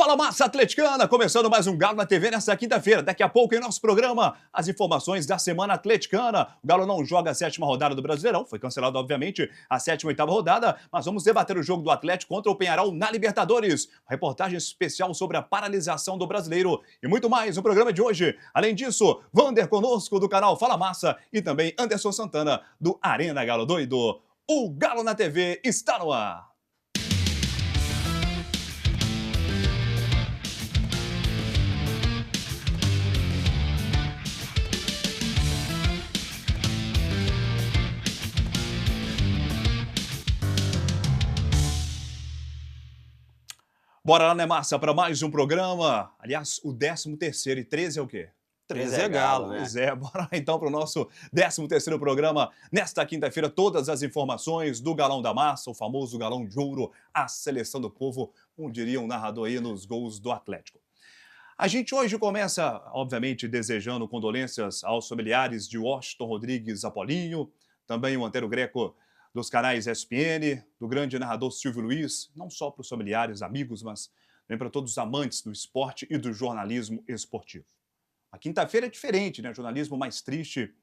Fala, massa atleticana! Começando mais um Galo na TV nesta quinta-feira. Daqui a pouco em nosso programa, as informações da semana atleticana. O Galo não joga a sétima rodada do Brasileirão. Foi cancelado, obviamente, a sétima e oitava rodada. Mas vamos debater o jogo do Atlético contra o Peñarol na Libertadores. Reportagem especial sobre a paralisação do Brasileiro. E muito mais no programa de hoje. Além disso, Vander conosco do canal Fala Massa. E também Anderson Santana do Arena Galo Doido. O Galo na TV está no ar. Bora lá, né, Massa, para mais um programa. Aliás, o 13º e 13 é o quê? 13 é Galo, né? Pois é, bora lá então para o nosso 13º programa. Nesta quinta-feira, todas as informações do Galão da Massa, o famoso Galão de Ouro, a seleção do povo, como diria um narrador aí nos gols do Atlético. A gente hoje começa, obviamente, desejando condolências aos familiares de Washington Rodrigues Apolinho, também o Antero Greco dos canais ESPN, do grande narrador Silvio Luiz, não só para os familiares, amigos, mas também para todos os amantes do esporte e do jornalismo esportivo. A quinta-feira é diferente, né? Jornalismo mais triste,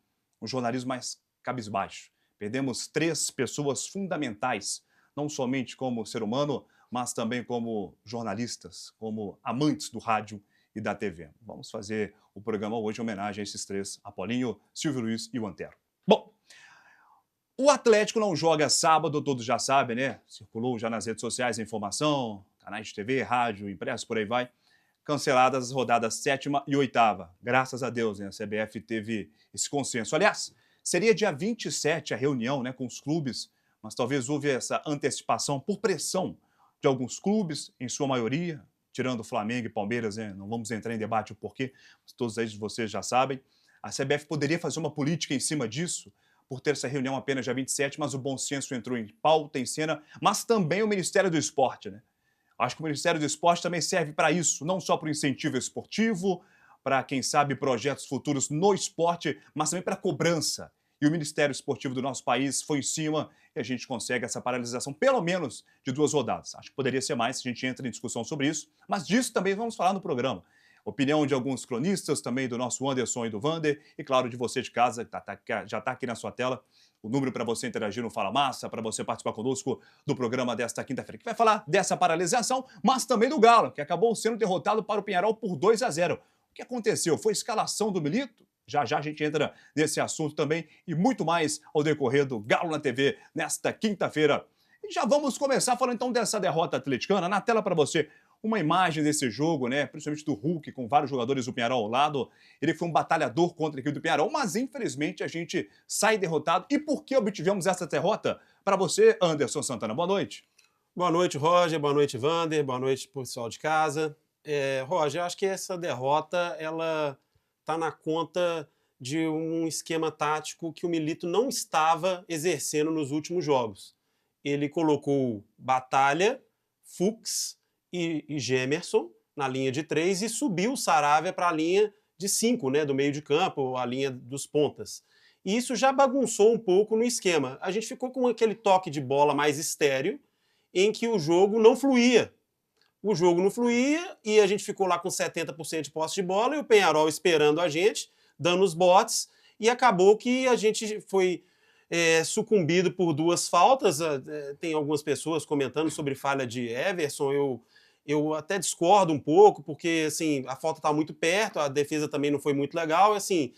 um jornalismo mais cabisbaixo. Perdemos 3 pessoas fundamentais, não somente como ser humano, mas também como jornalistas, como amantes do rádio e da TV. Vamos fazer o programa hoje em homenagem a esses 3, Apolinho, Silvio Luiz e o Antero. Bom, o Atlético não joga sábado, todos já sabem, né? Circulou já nas redes sociais a informação, canais de TV, rádio, impresso, por aí vai. Canceladas as rodadas 7ª e 8ª. Graças a Deus, né? A CBF teve esse consenso. Aliás, seria dia 27 a reunião, né, com os clubes, mas talvez houve essa antecipação por pressão de alguns clubes, em sua maioria, tirando Flamengo e Palmeiras, né? Não vamos entrar em debate o porquê, mas todos aí vocês já sabem. A CBF poderia fazer uma política em cima disso, por ter essa reunião apenas dia 27, mas o bom senso entrou em pauta, em cena, mas também o Ministério do Esporte, né? Acho que o Ministério do Esporte também serve para isso, não só para o incentivo esportivo, para, quem sabe, projetos futuros no esporte, mas também para a cobrança. E o Ministério Esportivo do nosso país foi em cima e a gente consegue essa paralisação, pelo menos, de 2 rodadas. Acho que poderia ser mais se a gente entra em discussão sobre isso, mas disso também vamos falar no programa. Opinião de alguns cronistas, também do nosso Anderson e do Vander, e claro, de você de casa, que já está aqui na sua tela, o número para você interagir no Fala Massa, para você participar conosco do programa desta quinta-feira, que vai falar dessa paralisação, mas também do Galo, que acabou sendo derrotado para o Peñarol por 2-0. O que aconteceu? Foi a escalação do Milito? Já já a gente entra nesse assunto também e muito mais ao decorrer do Galo na TV nesta quinta-feira. E já vamos começar falando então dessa derrota atleticana. Na tela para você uma imagem desse jogo, né, principalmente do Hulk, com vários jogadores do Peñarol ao lado. Ele foi um batalhador contra a equipe do Peñarol, mas infelizmente a gente sai derrotado. E por que obtivemos essa derrota? Para você, Anderson Santana, boa noite. Boa noite, Roger, boa noite, Vander, boa noite, pessoal de casa. Roger, eu acho que essa derrota, ela está na conta de um esquema tático que o Milito não estava exercendo nos últimos jogos. Ele colocou Batalha, Fux e Gemerson na linha de 3 e subiu o Saravia para a linha de 5, né, do meio de campo, a linha dos pontas. E isso já bagunçou um pouco no esquema. A gente ficou com aquele toque de bola mais estéril, em que o jogo não fluía. O jogo não fluía e a gente ficou lá com 70% de posse de bola e o Peñarol esperando a gente, dando os botes, e acabou que a gente foi sucumbido por 2 faltas. Tem algumas pessoas comentando sobre falha de Everson. Eu até discordo um pouco, porque assim, a falta está muito perto, a defesa também não foi muito legal. Assim,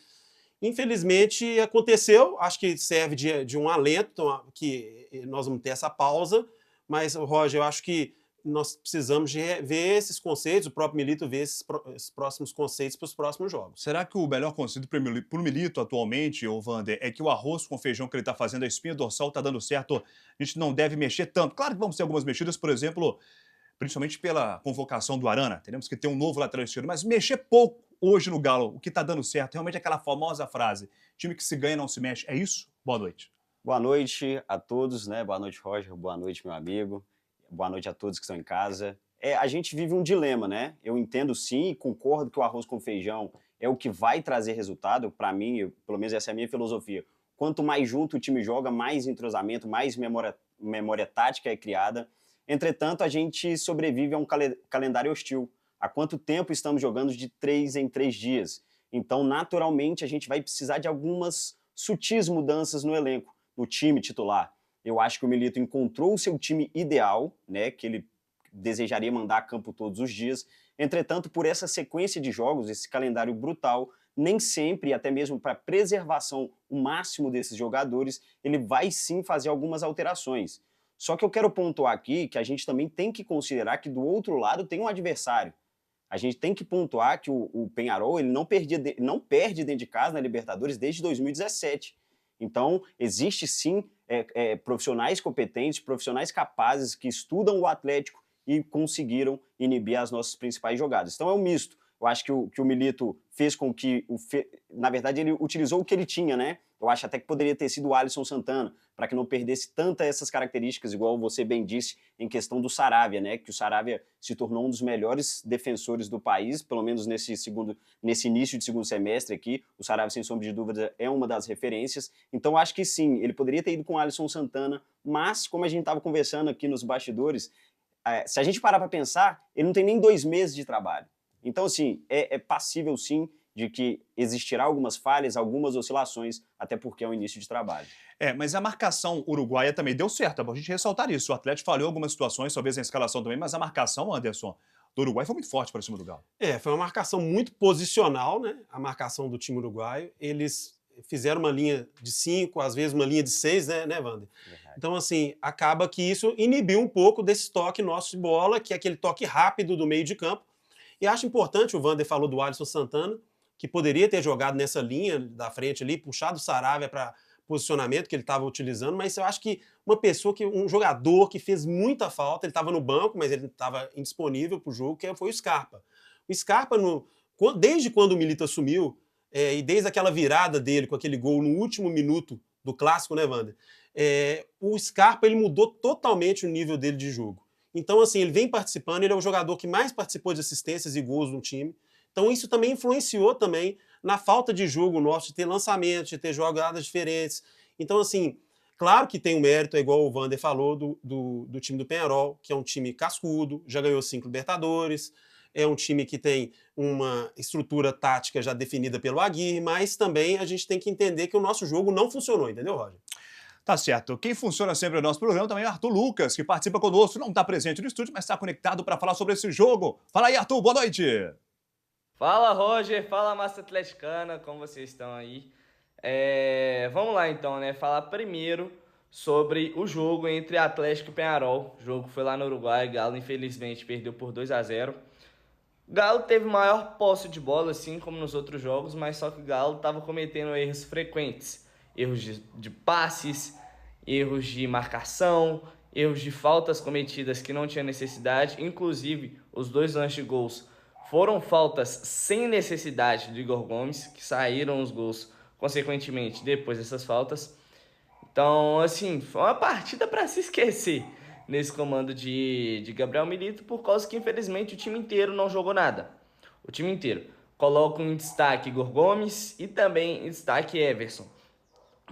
infelizmente aconteceu, acho que serve de um alento, então, que nós vamos ter essa pausa, mas, Roger, eu acho que nós precisamos de ver esses conceitos, o próprio Milito ver esses próximos conceitos para os próximos jogos. Será que o melhor conceito para o Milito atualmente, ô Vander, é que o arroz com feijão que ele está fazendo, a espinha dorsal está dando certo, a gente não deve mexer tanto? Claro que vamos ter algumas mexidas, por exemplo, principalmente pela convocação do Arana, teremos que ter um novo lateral esquerdo, mas mexer pouco hoje no Galo, o que está dando certo, realmente é aquela famosa frase, time que se ganha não se mexe, é isso? Boa noite. Boa noite a todos, né? Boa noite, Roger, boa noite, meu amigo, boa noite a todos que estão em casa. A gente vive um dilema, né? Eu entendo sim e concordo que o arroz com feijão é o que vai trazer resultado, para mim, pelo menos essa é a minha filosofia. Quanto mais junto o time joga, mais entrosamento, mais memória tática é criada. Entretanto, a gente sobrevive a um calendário hostil. Há quanto tempo estamos jogando de 3 em 3 dias? Então, naturalmente, a gente vai precisar de algumas sutis mudanças no elenco, no time titular. Eu acho que o Milito encontrou o seu time ideal, né, que ele desejaria mandar a campo todos os dias. Entretanto, por essa sequência de jogos, esse calendário brutal, nem sempre, até mesmo para preservação o máximo desses jogadores, ele vai sim fazer algumas alterações. Só que eu quero pontuar aqui que a gente também tem que considerar que do outro lado tem um adversário. A gente tem que pontuar que o Peñarol ele não perde dentro de casa na Libertadores desde 2017. Então, existe sim profissionais competentes, profissionais capazes que estudam o Atlético e conseguiram inibir as nossas principais jogadas. Então é um misto. Eu acho que o Milito fez com que, na verdade, ele utilizou o que ele tinha, né? Eu acho até que poderia ter sido o Alisson Santana, para que não perdesse tantas essas características, igual você bem disse, em questão do Saravia, né? Que o Saravia se tornou um dos melhores defensores do país, pelo menos nesse início de segundo semestre aqui. O Saravia, sem sombra de dúvida, é uma das referências. Então, acho que sim, ele poderia ter ido com o Alisson Santana, mas, como a gente estava conversando aqui nos bastidores, se a gente parar para pensar, ele não tem nem 2 meses de trabalho. Então, assim, é passível, sim, de que existirá algumas falhas, algumas oscilações, até porque é o início de trabalho. Mas a marcação uruguaia também deu certo, é bom a gente ressaltar isso. O Atlético falhou em algumas situações, talvez na escalação também, mas a marcação, Anderson, do Uruguai foi muito forte para cima do Galo. Foi uma marcação muito posicional, né? A marcação do time uruguaio. Eles fizeram uma linha de 5, às vezes uma linha de 6, né, Wander? Então, assim, acaba que isso inibiu um pouco desse toque nosso de bola, que é aquele toque rápido do meio de campo. E acho importante, o Wander falou do Alisson Santana, que poderia ter jogado nessa linha da frente ali, puxado o Saravia para posicionamento que ele estava utilizando, mas eu acho que um jogador que fez muita falta, ele estava no banco, mas ele estava indisponível para o jogo, que foi o Scarpa. O Scarpa, desde quando o Milito assumiu, e desde aquela virada dele com aquele gol no último minuto do clássico, né, Wander? O Scarpa ele mudou totalmente o nível dele de jogo. Então, assim, ele vem participando, ele é o jogador que mais participou de assistências e gols no time. Então, isso também influenciou também na falta de jogo nosso, de ter lançamentos, de ter jogadas diferentes. Então, assim, claro que tem um mérito, é igual o Wander falou, do time do Peñarol, que é um time cascudo, já ganhou 5 Libertadores, é um time que tem uma estrutura tática já definida pelo Aguirre, mas também a gente tem que entender que o nosso jogo não funcionou, entendeu, Roger? Tá certo. Quem funciona sempre no nosso programa também é Arthur Lucas, que participa conosco, não está presente no estúdio, mas está conectado para falar sobre esse jogo. Fala aí, Arthur, boa noite! Fala, Roger, fala, Massa Atleticana, como vocês estão aí? Vamos lá então, né? Falar primeiro sobre o jogo entre Atlético e Peñarol. O jogo foi lá no Uruguai, Galo infelizmente perdeu por 2-0. O Galo teve maior posse de bola, assim como nos outros jogos, mas só que o Galo estava cometendo erros frequentes. Erros de passes, erros de marcação, erros de faltas cometidas que não tinha necessidade. Inclusive, os 2 lances de gols foram faltas sem necessidade do Igor Gomes, que saíram os gols consequentemente depois dessas faltas. Então, assim, foi uma partida para se esquecer nesse comando de Gabriel Milito, por causa que, infelizmente, o time inteiro não jogou nada. O time inteiro. Coloco em destaque Igor Gomes e também em destaque Everson,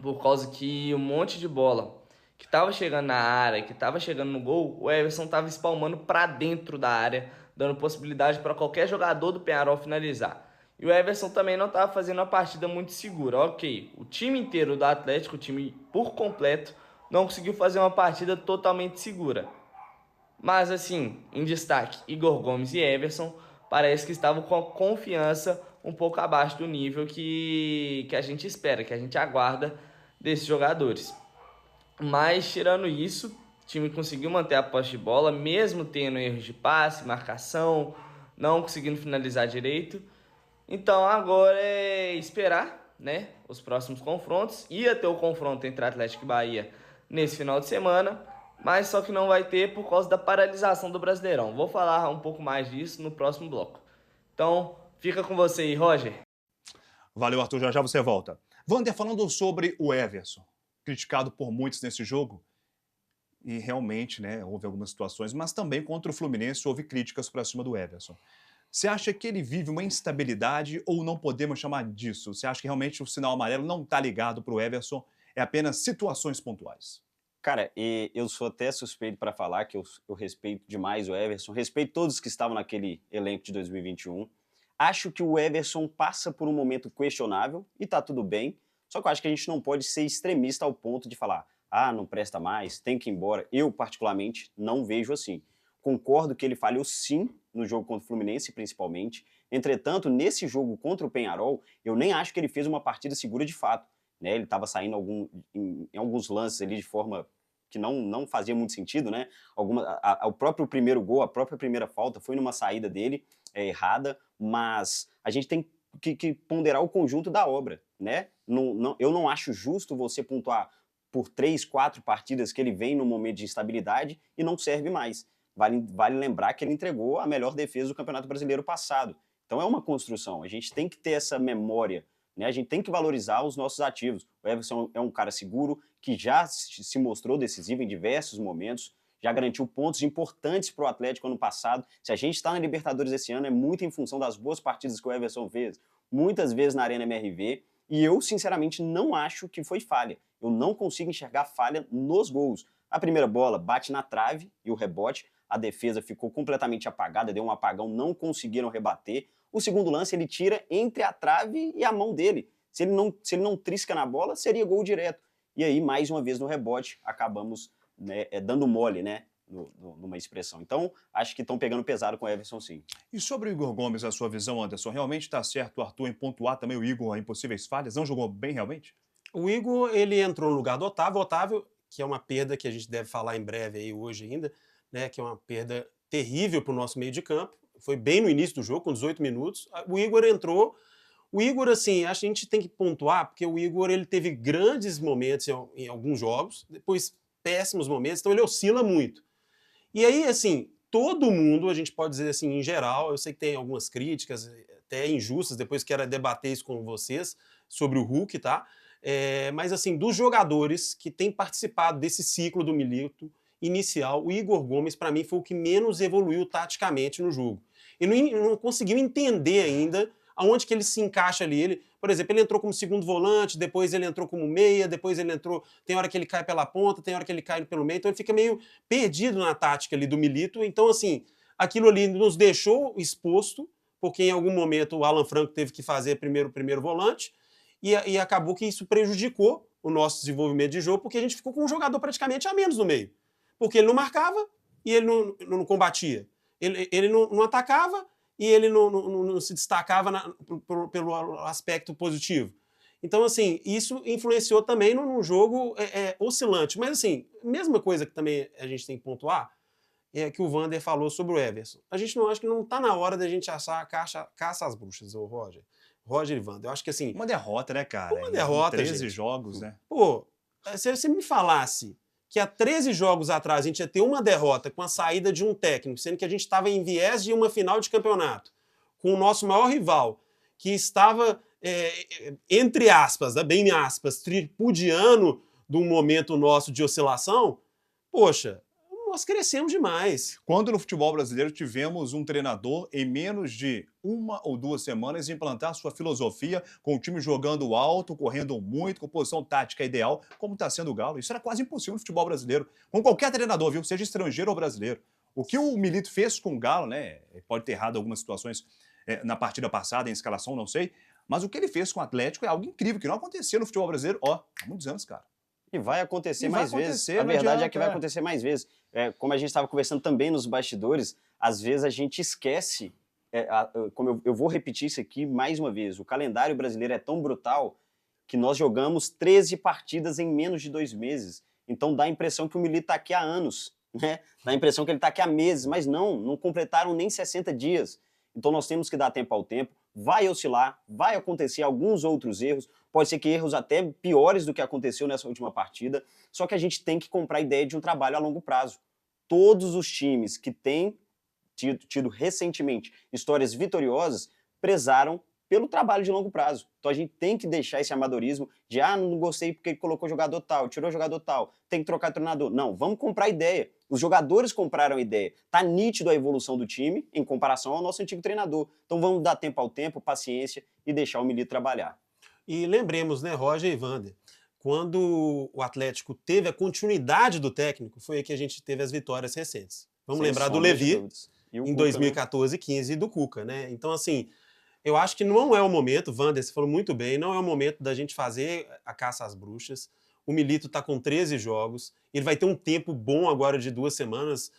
por causa que um monte de bola que estava chegando na área, que estava chegando no gol, o Everson estava espalmando para dentro da área, dando possibilidade para qualquer jogador do Peñarol finalizar. E o Everson também não estava fazendo uma partida muito segura. Ok, o time inteiro do Atlético, o time por completo, não conseguiu fazer uma partida totalmente segura. Mas assim, em destaque, Igor Gomes e Everson parece que estavam com a confiança um pouco abaixo do nível que a gente espera, que a gente aguarda desses jogadores. Mas, tirando isso, o time conseguiu manter a posse de bola, mesmo tendo erros de passe, marcação, não conseguindo finalizar direito. Então, agora é esperar, né, os próximos confrontos. Ia ter o confronto entre Atlético e Bahia nesse final de semana, mas só que não vai ter por causa da paralisação do Brasileirão. Vou falar um pouco mais disso no próximo bloco. Então, fica com você aí, Roger. Valeu, Arthur, já já você volta. Wander, falando sobre o Everson, criticado por muitos nesse jogo, e realmente, né, houve algumas situações, mas também contra o Fluminense houve críticas para cima do Everson. Você acha que ele vive uma instabilidade ou não podemos chamar disso? Você acha que realmente o sinal amarelo não está ligado para o Everson, é apenas situações pontuais? Cara, e eu sou até suspeito para falar que eu respeito demais o Everson, respeito todos que estavam naquele elenco de 2021. Acho que o Everson passa por um momento questionável e tá tudo bem, só que eu acho que a gente não pode ser extremista ao ponto de falar, ah, não presta mais, tem que ir embora. Eu, particularmente, não vejo assim. Concordo que ele falhou sim no jogo contra o Fluminense, principalmente. Entretanto, nesse jogo contra o Peñarol, eu nem acho que ele fez uma partida segura de fato. Né? Ele estava saindo em alguns lances ali de forma que não fazia muito sentido, né? O próprio primeiro gol, a própria primeira falta foi numa saída dele errada, mas a gente tem que ponderar o conjunto da obra, né? Eu não acho justo você pontuar por 3, 4 partidas que ele vem num momento de instabilidade e não serve mais. Vale lembrar que ele entregou a melhor defesa do Campeonato Brasileiro passado. Então é uma construção, a gente tem que ter essa memória, né? A gente tem que valorizar os nossos ativos. O Everson é um cara seguro, que já se mostrou decisivo em diversos momentos, já garantiu pontos importantes para o Atlético ano passado. Se a gente está na Libertadores esse ano, é muito em função das boas partidas que o Everson fez, muitas vezes na Arena MRV, e eu, sinceramente, não acho que foi falha. Eu não consigo enxergar falha nos gols. A primeira bola bate na trave e o rebote, a defesa ficou completamente apagada, deu um apagão, não conseguiram rebater. O segundo lance ele tira entre a trave e a mão dele. Se ele não trisca na bola, seria gol direto. E aí, mais uma vez no rebote, acabamos, né, dando mole, né, numa expressão. Então, acho que estão pegando pesado com o Everson, sim. E sobre o Igor Gomes, a sua visão, Anderson, realmente está certo o Arthur em pontuar também o Igor em possíveis falhas? Não jogou bem realmente? O Igor, ele entrou no lugar do Otávio. O Otávio, que é uma perda que a gente deve falar em breve aí hoje ainda, né, que é uma perda terrível para o nosso meio de campo. Foi bem no início do jogo, com 18 minutos. O Igor entrou. O Igor, assim, acho que a gente tem que pontuar, porque o Igor ele teve grandes momentos em alguns jogos, depois péssimos momentos, então ele oscila muito. E aí, assim, todo mundo, a gente pode dizer assim, em geral, eu sei que tem algumas críticas, até injustas, depois quero debater isso com vocês, sobre o Hulk, tá? Mas, assim, dos jogadores que têm participado desse ciclo do Milito inicial, o Igor Gomes, para mim, foi o que menos evoluiu taticamente no jogo. Ele não conseguiu entender ainda aonde que ele se encaixa ali. Por exemplo, ele entrou como segundo volante, depois ele entrou como meia, depois ele entrou... Tem hora que ele cai pela ponta, tem hora que ele cai pelo meio, então ele fica meio perdido na tática ali do Milito. Então, assim, aquilo ali nos deixou exposto, porque em algum momento o Alan Franco teve que fazer primeiro o primeiro volante, e acabou que isso prejudicou o nosso desenvolvimento de jogo, porque a gente ficou com um jogador praticamente a menos no meio. Porque ele não marcava e ele não combatia. Ele não atacava e ele não se destacava pelo aspecto positivo. Então, assim, isso influenciou também num jogo oscilante. Mas, assim, mesma coisa que também a gente tem que pontuar é que o Vander falou sobre o Everson. A gente não acha que não está na hora da gente achar caça às bruxas, o Roger. Roger e Vander. Eu acho que, assim... Uma derrota, né, cara? Uma derrota, 13 gente. jogos, né? Pô, se você me falasse que há 13 jogos atrás a gente ia ter uma derrota com a saída de um técnico, sendo que a gente estava em viés de uma final de campeonato, com o nosso maior rival, que estava, entre aspas, bem aspas, tripudiano de um momento nosso de oscilação, poxa, nós crescemos demais. Quando no futebol brasileiro tivemos um treinador em menos de 1 ou 2 semanas implantar sua filosofia, com o time jogando alto, correndo muito, com posição tática ideal, como está sendo o Galo. Isso era quase impossível no futebol brasileiro, com qualquer treinador, viu? Seja estrangeiro ou brasileiro. O que o Milito fez com o Galo, né? Pode ter errado algumas situações na partida passada, em escalação, não sei, mas o que ele fez com o Atlético é algo incrível, que não acontecia no futebol brasileiro, há muitos anos, cara. E vai acontecer mais vezes. A não verdade adianta, é que vai acontecer mais vezes. Como a gente estava conversando também nos bastidores, às vezes a gente esquece, como eu vou repetir isso aqui mais uma vez, o calendário brasileiro é tão brutal que nós jogamos 13 partidas em menos de 2 meses. Então dá a impressão que o Milito está aqui há anos, né? Dá a impressão que ele está aqui há meses, mas não completaram nem 60 dias. Então nós temos que dar tempo ao tempo, vai oscilar, vai acontecer alguns outros erros, pode ser que erros até piores do que aconteceu nessa última partida, só que a gente tem que comprar a ideia de um trabalho a longo prazo. Todos os times que têm tido recentemente histórias vitoriosas prezaram pelo trabalho de longo prazo. Então a gente tem que deixar esse amadorismo de não gostei porque ele colocou jogador tal, tirou jogador tal, tem que trocar treinador. Não, vamos comprar ideia. Os jogadores compraram a ideia. Tá nítido a evolução do time em comparação ao nosso antigo treinador. Então vamos dar tempo ao tempo, paciência e deixar o Milito trabalhar. E lembremos, né, Roger e Vander, quando o Atlético teve a continuidade do técnico, foi aí que a gente teve as vitórias recentes. Vamos Sem lembrar do sombra de Levi, dúvidas. E o em Cuca, 2014 e 15 e do Cuca, né? Então, assim, eu acho que não é o momento, Wander, você falou muito bem, não é o momento da gente fazer a caça às bruxas. O Milito está com 13 jogos, ele vai ter um tempo bom agora de 2 semanas.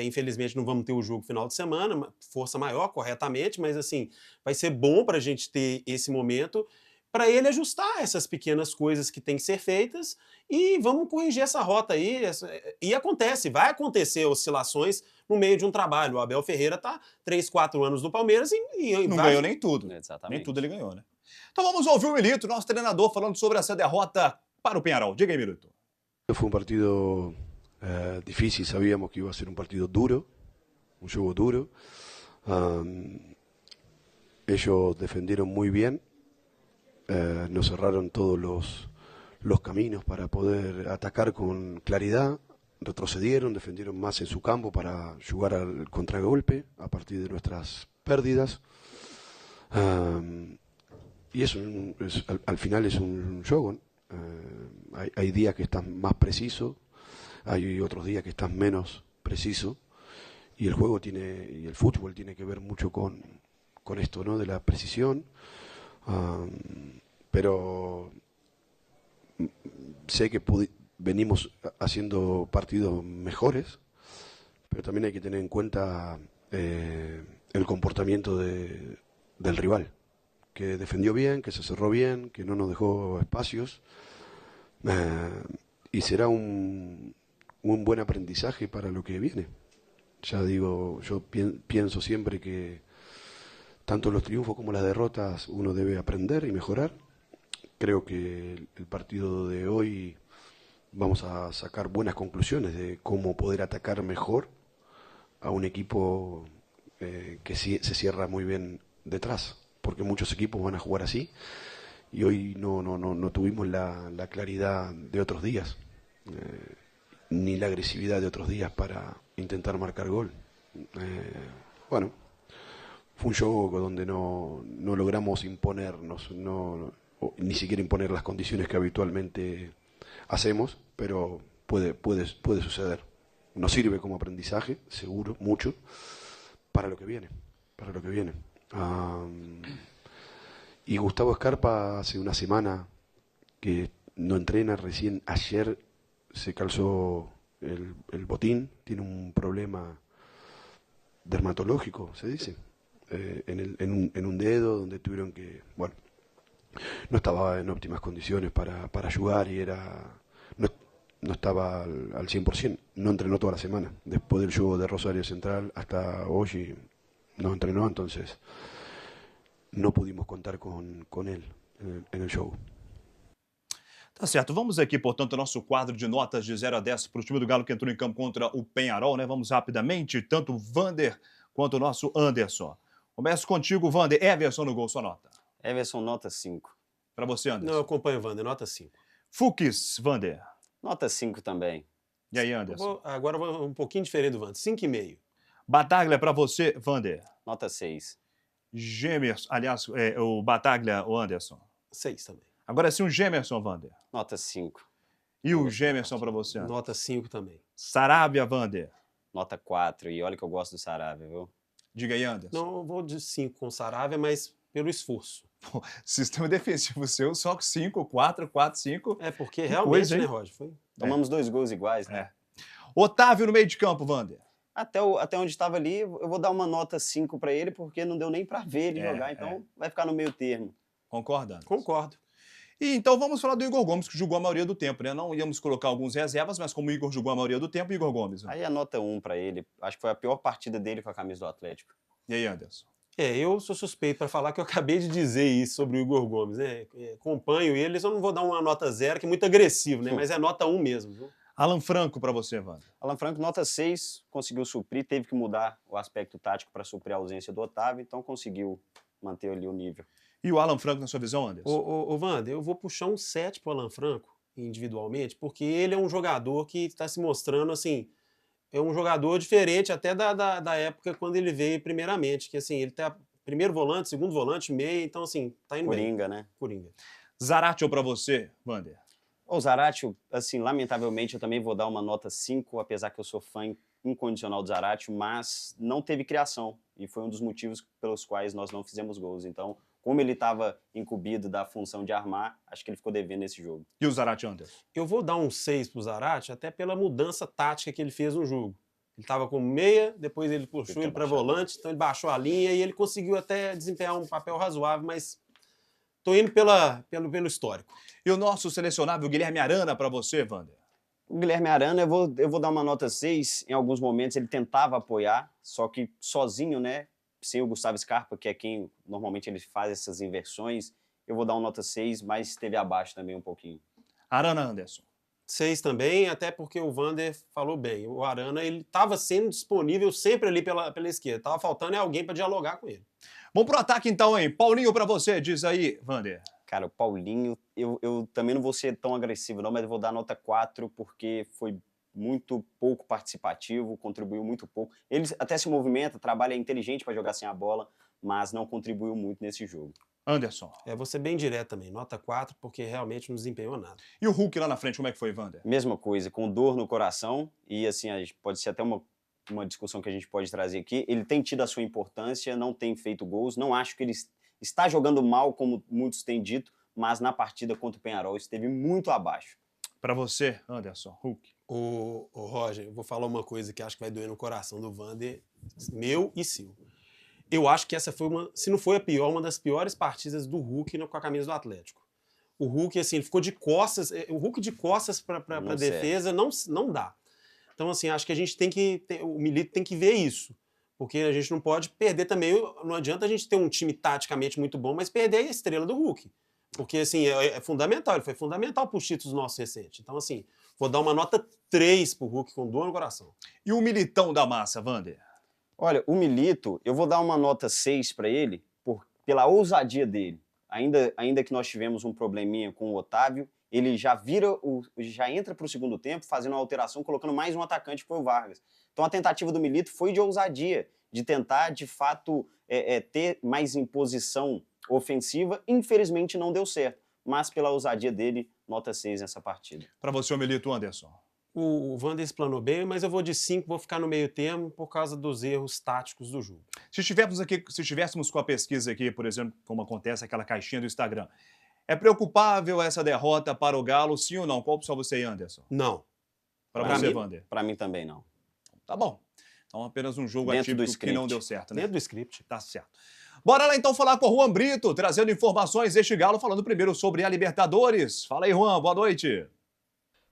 Infelizmente não vamos ter o jogo final de semana, força maior, corretamente, mas assim, vai ser bom para a gente ter esse momento, para ele ajustar essas pequenas coisas que têm que ser feitas e vamos corrigir essa rota aí. E acontece, vai acontecer oscilações no meio de um trabalho. O Abel Ferreira está 3, 4 anos no Palmeiras e Não vai... ganhou nem tudo. Exatamente. Nem tudo ele ganhou, né? Então vamos ouvir o Milito, nosso treinador, falando sobre essa derrota para o Peñarol. Diga aí, Milito. Fue un partido difícil, sabíamos que iba a ser un partido duro, un juego duro. Ellos defendieron muy bien, nos cerraron todos los caminos para poder atacar con claridad, retrocedieron, defendieron más en su campo para jugar al contragolpe a partir de nuestras pérdidas. Y eso al final es un juego, ¿no? Hay días que estás más preciso, hay otros días que estás menos preciso, y el juego y el fútbol tiene que ver mucho con esto, ¿no? De la precisión, pero sé que venimos haciendo partidos mejores, pero también hay que tener en cuenta el comportamiento del rival, que defendió bien, que se cerró bien, que no nos dejó espacios, y será un buen aprendizaje para lo que viene. Ya digo, yo pienso siempre que tanto los triunfos como las derrotas uno debe aprender y mejorar. Creo que el partido de hoy vamos a sacar buenas conclusiones de cómo poder atacar mejor a un equipo que se cierra muy bien detrás, porque muchos equipos van a jugar así y hoy no tuvimos la claridad de otros días, ni la agresividad de otros días para intentar marcar gol. Bueno, fue un juego donde no logramos imponernos, ni siquiera imponer las condiciones que habitualmente hacemos, pero puede suceder. Nos sirve como aprendizaje, seguro, mucho, para lo que viene. Y Gustavo Scarpa hace una semana que no entrena, recién ayer se calzó el botín, tiene un problema dermatológico, se dice, en un dedo donde tuvieron que, bueno, no estaba en óptimas condiciones para jugar y no estaba al 100%, no entrenó toda la semana, después del juego de Rosario Central hasta hoy no entrenó, entonces não pudimos contar com ele no jogo. Tá certo, vamos aqui, portanto, ao nosso quadro de notas de 0 a 10 para o time do Galo que entrou em campo contra o Peñarol, né? Vamos rapidamente, tanto o Wander quanto o nosso Anderson. Começo contigo, Wander. Everson no gol, sua nota. Everson, nota 5. Para você, Anderson. Não, eu acompanho o Wander, nota 5. Fux, Wander. Nota 5 também. E aí, Anderson? Agora eu vou um pouquinho diferente do Wander, 5,5. Bataglia para você, Wander. Nota 6. Gemerson, aliás, o Bataglia, o Anderson. 6 também. Agora sim, o Gemerson, Wander. Nota 5. E o Gemerson para você, Anderson. Nota 5 também. Sarabia, Wander. Nota 4. E olha que eu gosto do Saravia, viu? Diga aí, Anderson. Não, eu vou de 5 com o Saravia, mas pelo esforço. Pô, sistema defensivo seu, só 5, 4, 4, 5. É porque Que realmente, coisa, né, hein? Roger? Foi... Tomamos 2 gols iguais, né? Otávio no meio de campo, Wander. Até onde estava ali, eu vou dar uma nota 5 para ele, porque não deu nem para ver ele jogar, então vai ficar no meio termo. Concorda, Anderson? Concordo. E então vamos falar do Igor Gomes, que jogou a maioria do tempo, né? Não íamos colocar alguns reservas, mas como o Igor jogou a maioria do tempo, Igor Gomes. Né? Aí a nota 1 para ele. Acho que foi a pior partida dele com a camisa do Atlético. E aí, Anderson? Eu sou suspeito para falar que eu acabei de dizer isso sobre o Igor Gomes, né? Acompanho ele, só não vou dar uma nota 0, que é muito agressivo, né? Mas é nota 1 mesmo, viu? Alan Franco para você, Wander. Alan Franco, nota 6, conseguiu suprir, teve que mudar o aspecto tático para suprir a ausência do Otávio, então conseguiu manter ali o nível. E o Alan Franco, na sua visão, Anderson? Ô, Wander, eu vou puxar um 7 pro Alan Franco, individualmente, porque ele é um jogador que está se mostrando, assim, é um jogador diferente até da época quando ele veio primeiramente, que, assim, ele tá primeiro volante, segundo volante, meio, então, assim, tá indo bem. Coringa, né? Coringa. Zaratio para você, Wander. O Zaratio, assim, lamentavelmente, eu também vou dar uma nota 5, apesar que eu sou fã incondicional do Zaratio, mas não teve criação. E foi um dos motivos pelos quais nós não fizemos gols. Então, como ele estava incumbido da função de armar, acho que ele ficou devendo nesse jogo. E o Zarate, Anderson? Eu vou dar um 6 pro Zarate, até pela mudança tática que ele fez no jogo. Ele estava como meia, depois ele puxou ele para volante, então ele baixou a linha e ele conseguiu até desempenhar um papel razoável, mas tô indo pelo histórico. E o nosso selecionável Guilherme Arana para você, Wander? O Guilherme Arana, eu vou dar uma nota 6. Em alguns momentos ele tentava apoiar, só que sozinho, né? Sem o Gustavo Scarpa, que é quem normalmente ele faz essas inversões, eu vou dar uma nota 6, mas esteve abaixo também um pouquinho. Arana, Anderson? 6 também, até porque o Wander falou bem. O Arana, ele estava sendo disponível sempre ali pela esquerda. Tava faltando alguém para dialogar com ele. Vamos pro ataque então, hein? Paulinho para você, diz aí, Wander. Cara, o Paulinho, eu também não vou ser tão agressivo não, mas eu vou dar nota 4 porque foi muito pouco participativo, contribuiu muito pouco. Ele até se movimenta, trabalha inteligente para jogar sem a bola, mas não contribuiu muito nesse jogo. Anderson? Vou ser bem direto também, nota 4, porque realmente não desempenhou nada. E o Hulk lá na frente, como é que foi, Wander? Mesma coisa, com dor no coração, e assim, pode ser até uma discussão que a gente pode trazer aqui. Ele tem tido a sua importância, não tem feito gols, não acho que ele está jogando mal, como muitos têm dito, mas na partida contra o Peñarol esteve muito abaixo. Para você, Anderson, Hulk. O Roger, eu vou falar uma coisa que acho que vai doer no coração do Wander, meu e seu. Eu acho que essa foi se não foi a pior, uma das piores partidas do Hulk com a camisa do Atlético. O Hulk, assim, ele ficou de costas, o Hulk de costas para a defesa não dá. Então, assim, acho que a gente o Milito tem que ver isso. Porque a gente não pode perder também, não adianta a gente ter um time taticamente muito bom, mas perder a estrela do Hulk. Porque, assim, é fundamental, ele foi fundamental para os títulos nossos recentes. Então, assim, vou dar uma nota 3 pro Hulk, com dor no coração. E o Militão da massa, Wander? Olha, o Milito, eu vou dar uma nota 6 para ele pela ousadia dele. Ainda que nós tivemos um probleminha com o Otávio, ele já entra para o segundo tempo fazendo uma alteração, colocando mais um atacante, que foi o Vargas. Então a tentativa do Milito foi de ousadia, de tentar, de fato, ter mais imposição ofensiva. Infelizmente não deu certo, mas pela ousadia dele, nota 6 nessa partida. Para você, o Milito, Anderson? O Wander explanou bem, mas eu vou de 5, vou ficar no meio termo por causa dos erros táticos do jogo. Se estivéssemos com a pesquisa aqui, por exemplo, como acontece aquela caixinha do Instagram, é preocupável essa derrota para o Galo, sim ou não? Qual opção você, Anderson? Não. Para você, Wander? Para mim também não. Tá bom. Então apenas um jogo Dentro atípico que não deu certo, né? Dentro do script. Tá certo. Bora lá então falar com o Juan Brito, trazendo informações deste Galo, falando primeiro sobre a Libertadores. Fala aí, Juan, boa noite.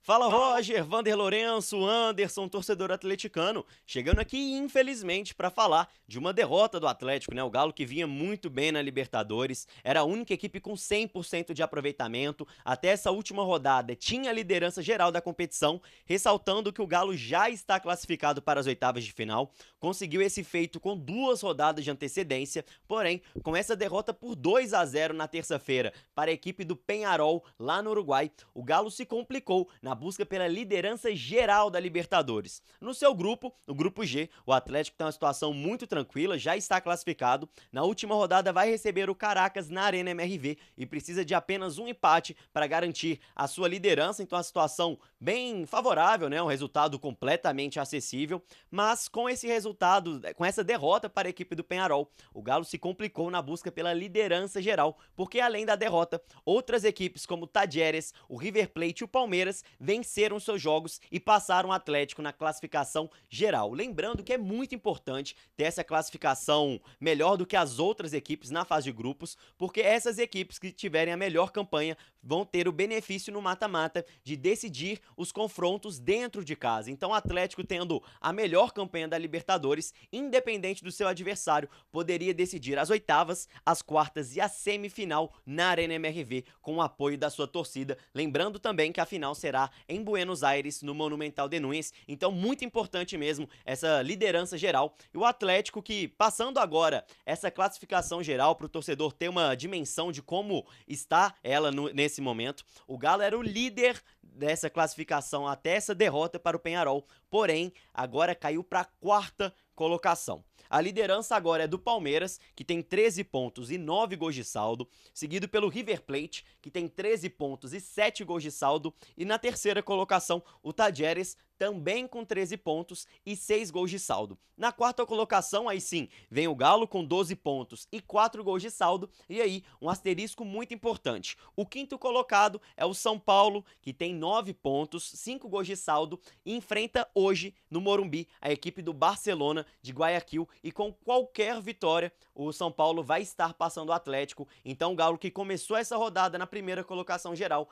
Fala Roger, Wander Lourenço, Anderson, torcedor atleticano, chegando aqui infelizmente para falar de uma derrota do Atlético, né? O Galo que vinha muito bem na Libertadores, era a única equipe com 100% de aproveitamento, até essa última rodada tinha a liderança geral da competição, ressaltando que o Galo já está classificado para as oitavas de final, conseguiu esse feito com 2 rodadas de antecedência, porém, com essa derrota por 2-0 na terça-feira para a equipe do Peñarol lá no Uruguai, o Galo se complicou na busca pela liderança geral da Libertadores. No seu grupo, no grupo G, o Atlético tem uma situação muito tranquila, já está classificado. Na última rodada vai receber o Caracas na Arena MRV e precisa de apenas um empate para garantir a sua liderança, então a situação bem favorável, né? Um resultado completamente acessível, mas com esse resultado, com essa derrota para a equipe do Peñarol, o Galo se complicou na busca pela liderança geral, porque além da derrota, outras equipes como o Tadieres, o River Plate e o Palmeiras venceram seus jogos e passaram o Atlético na classificação geral. Lembrando que é muito importante ter essa classificação melhor do que as outras equipes na fase de grupos, porque essas equipes que tiverem a melhor campanha vão ter o benefício no mata-mata de decidir os confrontos dentro de casa. Então o Atlético, tendo a melhor campanha da Libertadores, independente do seu adversário, poderia decidir as oitavas, as quartas e a semifinal na Arena MRV com o apoio da sua torcida. Lembrando também que a final será em Buenos Aires, no Monumental de Núñez. Então muito importante mesmo essa liderança geral. E o Atlético que, passando agora essa classificação geral para o torcedor ter uma dimensão de como está ela nesse momento, o Galo era o líder dessa classificação até essa derrota para o Peñarol, porém agora caiu para a 4ª colocação. A liderança agora é do Palmeiras, que tem 13 pontos e 9 gols de saldo, seguido pelo River Plate, que tem 13 pontos e 7 gols de saldo, e na terceira colocação o Talleres, também com 13 pontos e 6 gols de saldo. Na quarta colocação, aí sim, vem o Galo com 12 pontos e 4 gols de saldo, e aí um asterisco muito importante. O quinto colocado é o São Paulo, que tem 9 pontos, 5 gols de saldo, e enfrenta hoje no Morumbi a equipe do Barcelona de Guayaquil, e com qualquer vitória o São Paulo vai estar passando o Atlético. Então o Galo, que começou essa rodada na primeira colocação geral,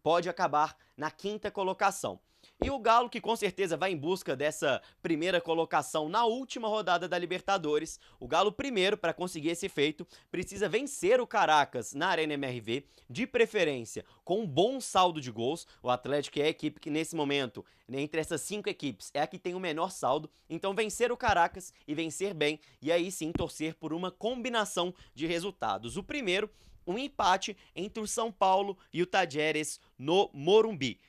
pode acabar na quinta colocação. E o Galo, que com certeza vai em busca dessa primeira colocação na última rodada da Libertadores, o Galo primeiro, para conseguir esse feito, precisa vencer o Caracas na Arena MRV, de preferência com um bom saldo de gols. O Atlético é a equipe que nesse momento, entre essas 5 equipes, é a que tem o menor saldo. Então vencer o Caracas e vencer bem, e aí sim torcer por uma combinação de resultados. O primeiro, um empate entre o São Paulo e o Talleres no Morumbi.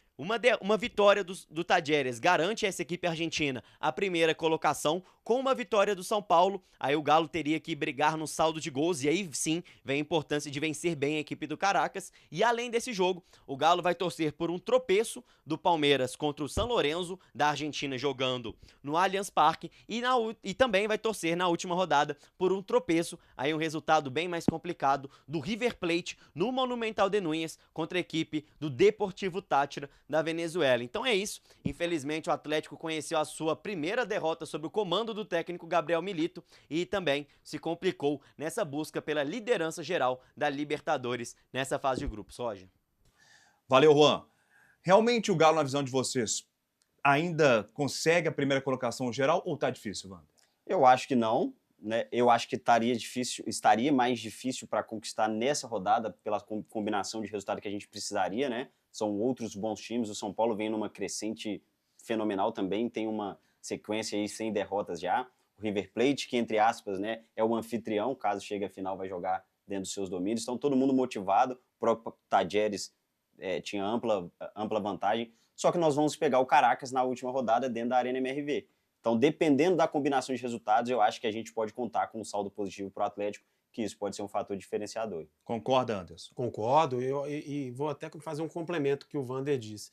Uma vitória do Talleres garante a essa equipe argentina a primeira colocação. Com uma vitória do São Paulo, aí o Galo teria que brigar no saldo de gols, e aí sim vem a importância de vencer bem a equipe do Caracas. E além desse jogo, o Galo vai torcer por um tropeço do Palmeiras contra o San Lorenzo, da Argentina, jogando no Allianz Parque, e também vai torcer na última rodada por um tropeço, aí um resultado bem mais complicado, do River Plate no Monumental de Núñez contra a equipe do Deportivo Táchira da Venezuela. Então é isso, infelizmente o Atlético conheceu a sua primeira derrota sob o comando do técnico Gabriel Milito e também se complicou nessa busca pela liderança geral da Libertadores nessa fase de grupos. Roger. Valeu, Juan. Realmente o Galo, na visão de vocês, ainda consegue a primeira colocação geral ou tá difícil, Wander? Eu acho que não, né? Eu acho que estaria mais difícil para conquistar nessa rodada pela combinação de resultado que a gente precisaria, né? São outros bons times. O São Paulo vem numa crescente fenomenal também, tem uma sequência aí sem derrotas já. O River Plate, que entre aspas, né, é o anfitrião, caso chegue à final vai jogar dentro dos seus domínios. Então todo mundo motivado. O próprio Talleres tinha ampla vantagem. Só que nós vamos pegar o Caracas na última rodada dentro da Arena MRV. Então, dependendo da combinação de resultados, eu acho que a gente pode contar com um saldo positivo para o Atlético, que isso pode ser um fator diferenciador. Concorda, Anderson? Concordo, e vou até fazer um complemento que o Wander disse.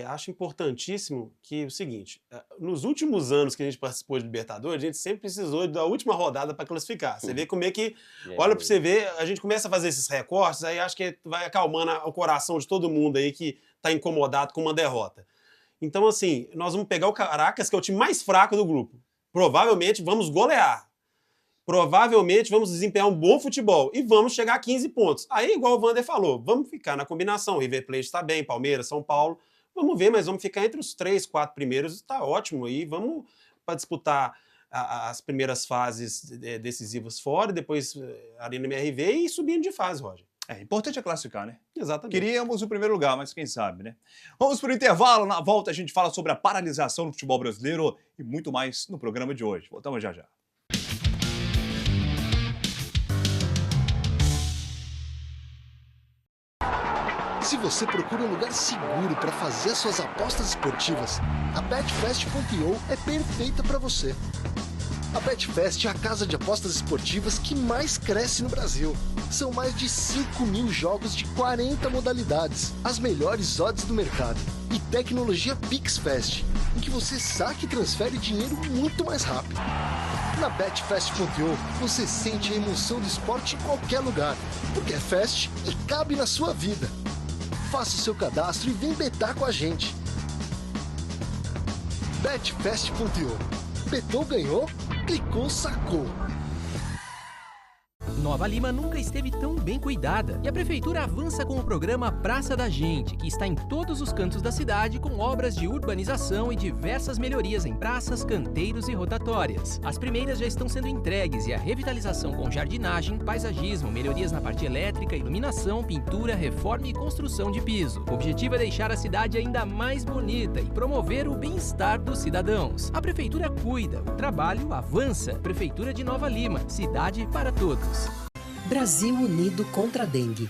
Acho importantíssimo que o seguinte, nos últimos anos que a gente participou de Libertadores, a gente sempre precisou da última rodada para classificar. Você vê como é que, olha para você ver, a gente começa a fazer esses recortes, aí acho que vai acalmando o coração de todo mundo aí que está incomodado com uma derrota. Então, assim, nós vamos pegar o Caracas, que é o time mais fraco do grupo. Provavelmente vamos golear. Provavelmente vamos desempenhar um bom futebol e vamos chegar a 15 pontos. Aí, igual o Wander falou, vamos ficar na combinação. O River Plate está bem, Palmeiras, São Paulo. Vamos ver, mas vamos ficar entre os 3, 4 primeiros, está ótimo. E vamos para disputar as primeiras fases decisivas fora, depois a Arena MRV e subindo de fase, Roger. Importante é classificar, né? Exatamente. Queríamos o primeiro lugar, mas quem sabe, né? Vamos para o intervalo. Na volta a gente fala sobre a paralisação do futebol brasileiro e muito mais no programa de hoje. Voltamos já já. Se você procura um lugar seguro para fazer suas apostas esportivas, a Betfast.io é perfeita para você. A Betfast é a casa de apostas esportivas que mais cresce no Brasil. São mais de 5.000 jogos de 40 modalidades, as melhores odds do mercado e tecnologia PixFast, em que você saca e transfere dinheiro muito mais rápido. Na Betfast.io, você sente a emoção do esporte em qualquer lugar, porque é fast e cabe na sua vida. Faça o seu cadastro e vem betar com a gente. Betfast.io. Betou, ganhou, clicou, sacou. Nova Lima nunca esteve tão bem cuidada e a Prefeitura avança com o programa Praça da Gente, que está em todos os cantos da cidade com obras de urbanização e diversas melhorias em praças, canteiros e rotatórias. As primeiras já estão sendo entregues e a revitalização com jardinagem, paisagismo, melhorias na parte elétrica, iluminação, pintura, reforma e construção de piso. O objetivo é deixar a cidade ainda mais bonita e promover o bem-estar dos cidadãos. A Prefeitura cuida, o trabalho avança. Prefeitura de Nova Lima, cidade para todos. Brasil unido contra a dengue.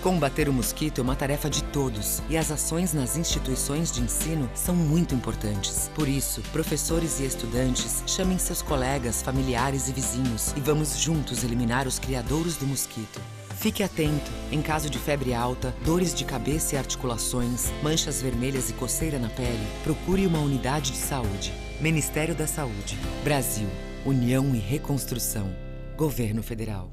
Combater o mosquito é uma tarefa de todos e as ações nas instituições de ensino são muito importantes. Por isso, professores e estudantes chamem seus colegas, familiares e vizinhos e vamos juntos eliminar os criadouros do mosquito. Fique atento. Em caso de febre alta, dores de cabeça e articulações, manchas vermelhas e coceira na pele, procure uma unidade de saúde. Ministério da Saúde. Brasil. União e Reconstrução. Governo Federal.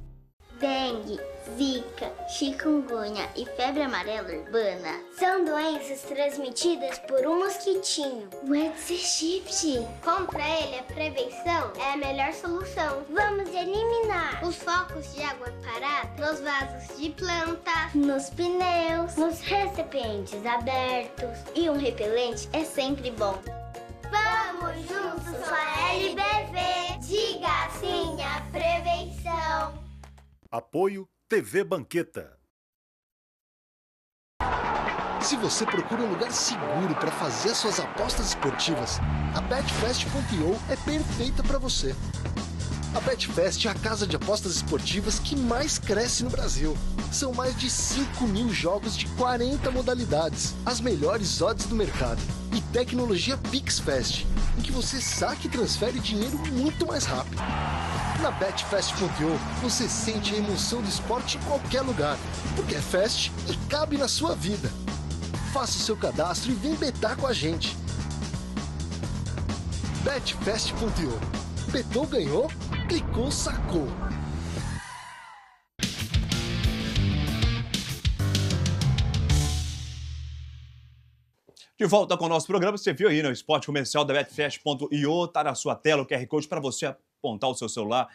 Dengue, zika, chikungunya e febre amarela urbana são doenças transmitidas por um mosquitinho, o Aedes aegypti. Contra ele, a prevenção é a melhor solução. Vamos eliminar os focos de água parada nos vasos de planta, nos pneus, nos recipientes abertos. E um repelente é sempre bom. Vamos juntos com a LBV. Diga sim à prevenção. Apoio TV Banqueta. Se você procura um lugar seguro para fazer suas apostas esportivas, a Betfast.io é perfeita para você. A Betfast é a casa de apostas esportivas que mais cresce no Brasil. São mais de 5.000 jogos de 40 modalidades, as melhores odds do mercado e tecnologia PixFast, em que você saca e transfere dinheiro muito mais rápido. Na Betfast.io, você sente a emoção do esporte em qualquer lugar, porque é fast e cabe na sua vida. Faça o seu cadastro e vem betar com a gente. Betfast.io. Betou, ganhou, clicou, sacou. De volta com o nosso programa, você viu aí no esporte comercial da Betfast.io, tá na sua tela o QR Code para você apontar o seu celular,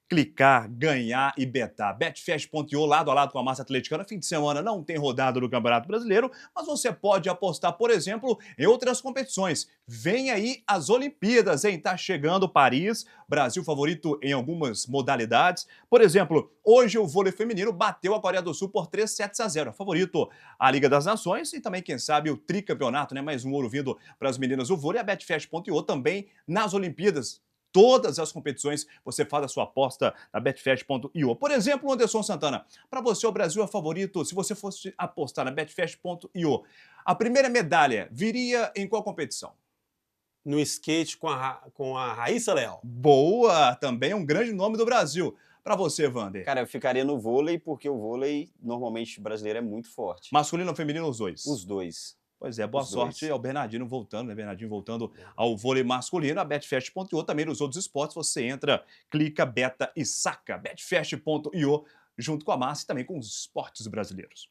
clicar, ganhar e betar. Betfast.io, lado a lado com a Massa Atleticana. Fim de semana não tem rodada do Campeonato Brasileiro, mas você pode apostar, por exemplo, em outras competições. Vem aí as Olimpíadas, hein? Tá chegando Paris, Brasil favorito em algumas modalidades. Por exemplo, hoje o vôlei feminino bateu a Coreia do Sul por 3-0. Favorito a Liga das Nações e também, quem sabe, o tricampeonato, né? Mais um ouro vindo para as meninas do vôlei. A Betfast.io também nas Olimpíadas. Todas as competições, você faz a sua aposta na Betfast.io. Por exemplo, Anderson Santana, para você o Brasil é favorito se você fosse apostar na Betfast.io. A primeira medalha viria em qual competição? No skate com a Raíssa Leal. Boa! Também é um grande nome do Brasil. Para você, Wander. Cara, eu ficaria no vôlei, porque o vôlei, normalmente, brasileiro é muito forte. Masculino ou feminino, os dois? Os dois. Pois é, boa sorte ao Bernardino voltando, né? Bernardino voltando ao vôlei masculino. A Betfast.io também nos outros esportes. Você entra, clica, beta e saca. Betfast.io junto com a Massa e também com os esportes brasileiros.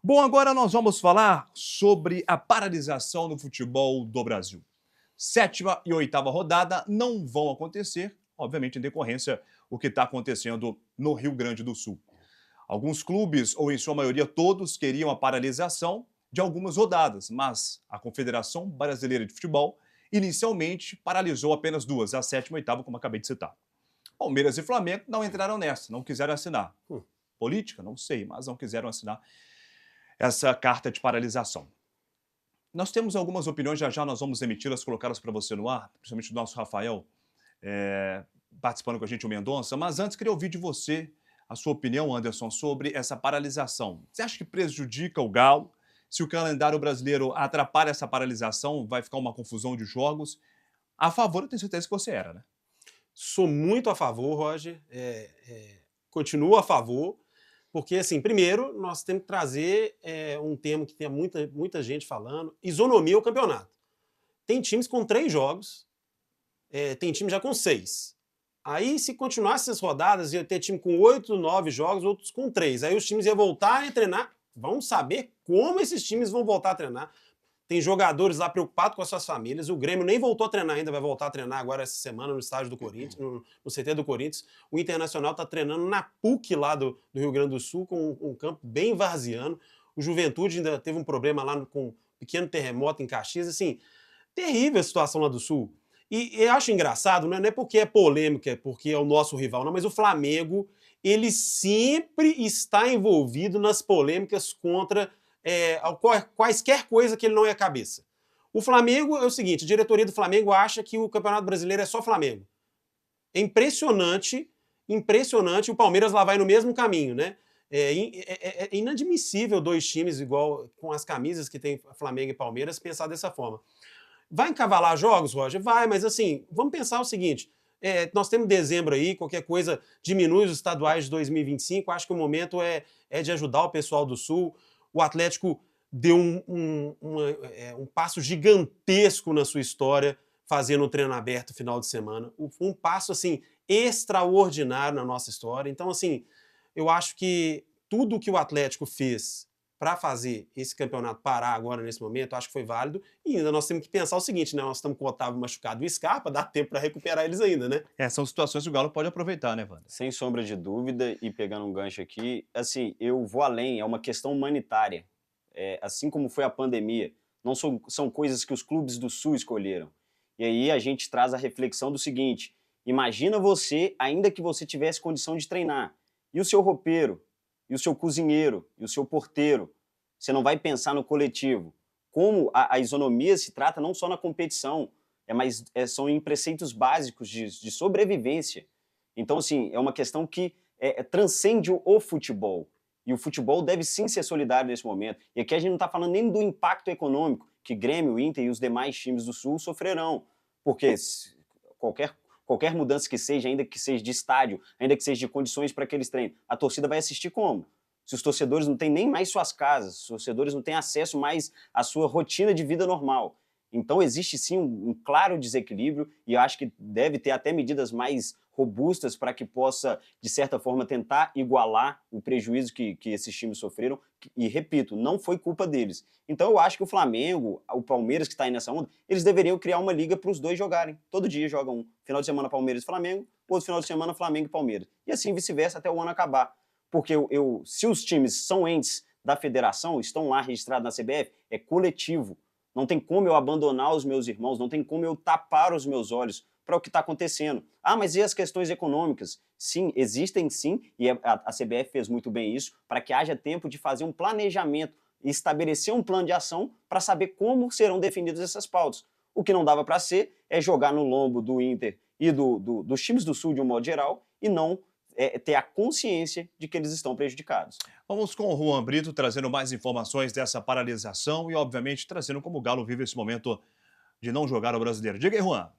Bom, agora nós vamos falar sobre a paralisação no futebol do Brasil. 7ª e 8ª rodada não vão acontecer, obviamente em decorrência do que está acontecendo no Rio Grande do Sul. Alguns clubes, ou em sua maioria todos, queriam a paralisação de algumas rodadas, mas a Confederação Brasileira de Futebol inicialmente paralisou apenas duas, a 7ª e 8ª, como acabei de citar. Palmeiras e Flamengo não entraram nessa, não quiseram assinar. Política? Não sei, mas não quiseram assinar essa carta de paralisação. Nós temos algumas opiniões, já nós vamos emiti-las, colocá-las para você no ar, principalmente do nosso Rafael, participando com a gente, o Mendonça, mas antes queria ouvir de você a sua opinião, Anderson, sobre essa paralisação. Você acha que prejudica o Galo? Se o calendário brasileiro atrapalha essa paralisação, vai ficar uma confusão de jogos? A favor, eu tenho certeza que você era, né? Sou muito a favor, Roger. Continuo a favor, porque, assim, primeiro, nós temos que trazer um tema que tem muita gente falando, isonomia ao campeonato. Tem times com 3 jogos, tem time já com 6. Aí, se continuasse essas rodadas, ia ter time com 8, 9 jogos, outros com 3. Aí os times iam voltar a treinar. Vamos saber como esses times vão voltar a treinar. Tem jogadores lá preocupados com as suas famílias. O Grêmio nem voltou a treinar ainda, vai voltar a treinar agora essa semana no estádio do Corinthians, no CT do Corinthians. O Internacional está treinando na PUC lá do Rio Grande do Sul, com um campo bem varziano. O Juventude ainda teve um problema lá com um pequeno terremoto em Caxias. Assim, terrível a situação lá do Sul. E eu acho engraçado, não é porque é polêmica, é porque é o nosso rival, não, mas o Flamengo, ele sempre está envolvido nas polêmicas contra quaisquer coisa que ele não é a cabeça. O Flamengo é o seguinte, a diretoria do Flamengo acha que o Campeonato Brasileiro é só Flamengo. É impressionante, o Palmeiras lá vai no mesmo caminho, né? É inadmissível 2 times igual com as camisas que tem Flamengo e Palmeiras pensar dessa forma. Vai encavalar jogos, Roger? Vai, mas assim, vamos pensar o seguinte, nós temos dezembro aí, qualquer coisa diminui os estaduais de 2025, acho que o momento é de ajudar o pessoal do Sul. O Atlético deu um passo gigantesco na sua história, fazendo um treino aberto final de semana. Um passo, assim, extraordinário na nossa história. Então, assim, eu acho que tudo que o Atlético fez para fazer esse campeonato parar agora, nesse momento, acho que foi válido. E ainda nós temos que pensar o seguinte, né? Nós estamos com o Otávio machucado e o Scarpa, dá tempo para recuperar eles ainda, né? São situações que o Galo pode aproveitar, né, Wander? Sem sombra de dúvida, e pegando um gancho aqui, assim, eu vou além, é uma questão humanitária. Assim como foi a pandemia, não são coisas que os clubes do Sul escolheram. E aí a gente traz a reflexão do seguinte, imagina você, ainda que você tivesse condição de treinar, e o seu roupeiro, e o seu cozinheiro, e o seu porteiro, você não vai pensar no coletivo. Como a isonomia se trata não só na competição, mas são em preceitos básicos de sobrevivência. Então, assim, é uma questão que transcende o futebol. E o futebol deve sim ser solidário nesse momento. E aqui a gente não está falando nem do impacto econômico que Grêmio, Inter e os demais times do Sul sofrerão. Porque qualquer mudança que seja, ainda que seja de estádio, ainda que seja de condições para aqueles treinos, a torcida vai assistir como? Se os torcedores não têm nem mais suas casas, os torcedores não têm acesso mais à sua rotina de vida normal. Então existe sim um claro desequilíbrio e eu acho que deve ter até medidas mais robustas para que possa, de certa forma, tentar igualar o prejuízo que esses times sofreram. E, repito, não foi culpa deles. Então eu acho que o Flamengo, o Palmeiras que está aí nessa onda, eles deveriam criar uma liga para os dois jogarem. Todo dia jogam um. Final de semana Palmeiras e Flamengo, outro final de semana Flamengo e Palmeiras. E assim vice-versa até o ano acabar. Porque se os times são entes da federação, estão lá registrados na CBF, é coletivo. Não tem como eu abandonar os meus irmãos, não tem como eu tapar os meus olhos para o que está acontecendo. Ah, mas e as questões econômicas? Sim, existem sim, e a CBF fez muito bem isso, para que haja tempo de fazer um planejamento e estabelecer um plano de ação para saber como serão definidas essas pautas. O que não dava para ser é jogar no lombo do Inter e dos times do Sul de um modo geral e não ter a consciência de que eles estão prejudicados. Vamos com o Juan Brito trazendo mais informações dessa paralisação e, obviamente, trazendo como o Galo vive esse momento de não jogar o Brasileiro. Diga aí, Juan.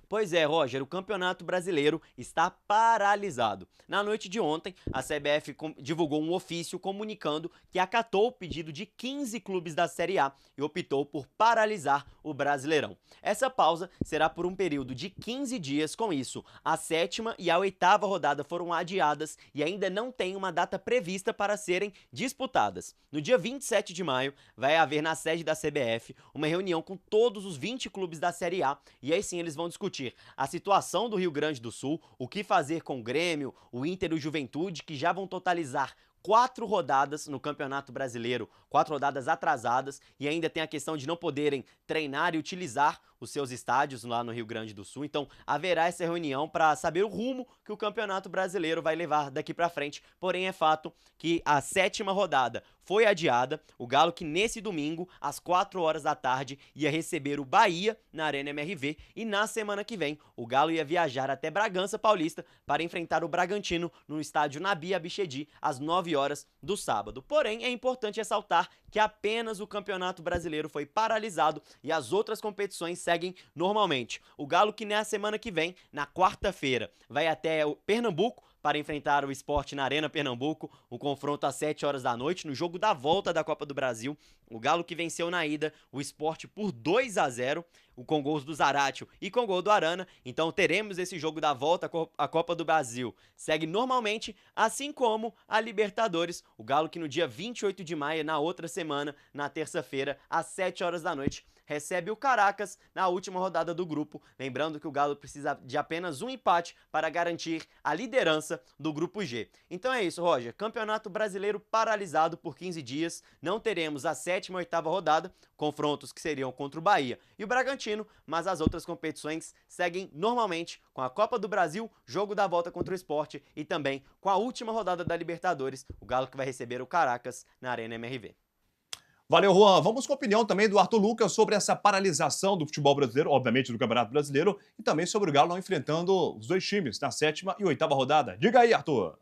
Pois é, Roger, o Campeonato Brasileiro está paralisado. Na noite de ontem, a CBF divulgou um ofício comunicando que acatou o pedido de 15 clubes da Série A e optou por paralisar o Brasileirão. Essa pausa será por um período de 15 dias. Com isso, a 7ª e a 8ª rodada foram adiadas e ainda não tem uma data prevista para serem disputadas. No dia 27 de maio, vai haver na sede da CBF uma reunião com todos os 20 clubes da Série A e aí sim eles vão discutir a situação do Rio Grande do Sul, o que fazer com o Grêmio, o Inter e o Juventude, que já vão totalizar 4 rodadas no Campeonato Brasileiro, 4 rodadas atrasadas, e ainda tem a questão de não poderem treinar e utilizar os seus estádios lá no Rio Grande do Sul. Então haverá essa reunião para saber o rumo que o Campeonato Brasileiro vai levar daqui para frente. Porém é fato que a 7ª rodada foi adiada. O Galo que nesse domingo, às 4 horas da tarde, ia receber o Bahia na Arena MRV e na semana que vem o Galo ia viajar até Bragança Paulista para enfrentar o Bragantino no estádio Nabi Abichedi às 9 horas do sábado. Porém é importante ressaltar que apenas o Campeonato Brasileiro foi paralisado e as outras competições seguem normalmente. O Galo que na semana que vem, na quarta-feira, vai até o Pernambuco para enfrentar o Sport na Arena Pernambuco, o confronto às 7 horas da noite, no jogo da volta da Copa do Brasil. O Galo que venceu na ida o Sport por 2-0, com gols do Zaratio e com gol do Arana. Então teremos esse jogo da volta à Copa do Brasil. Segue normalmente, assim como a Libertadores. O Galo que no dia 28 de maio, na outra semana, na terça-feira, às 7 horas da noite, recebe o Caracas na última rodada do grupo. Lembrando que o Galo precisa de apenas um empate para garantir a liderança do grupo G. Então é isso, Roger. Campeonato Brasileiro paralisado por 15 dias. Não teremos a 7ª e 8ª rodada, confrontos que seriam contra o Bahia e o Bragantino, mas as outras competições seguem normalmente com a Copa do Brasil, jogo da volta contra o Sport e também com a última rodada da Libertadores, o Galo que vai receber o Caracas na Arena MRV. Valeu, Juan. Vamos com a opinião também do Arthur Lucas sobre essa paralisação do futebol brasileiro, obviamente do Campeonato Brasileiro, e também sobre o Galo não enfrentando os dois times na 7ª e 8ª rodada. Diga aí, Arthur.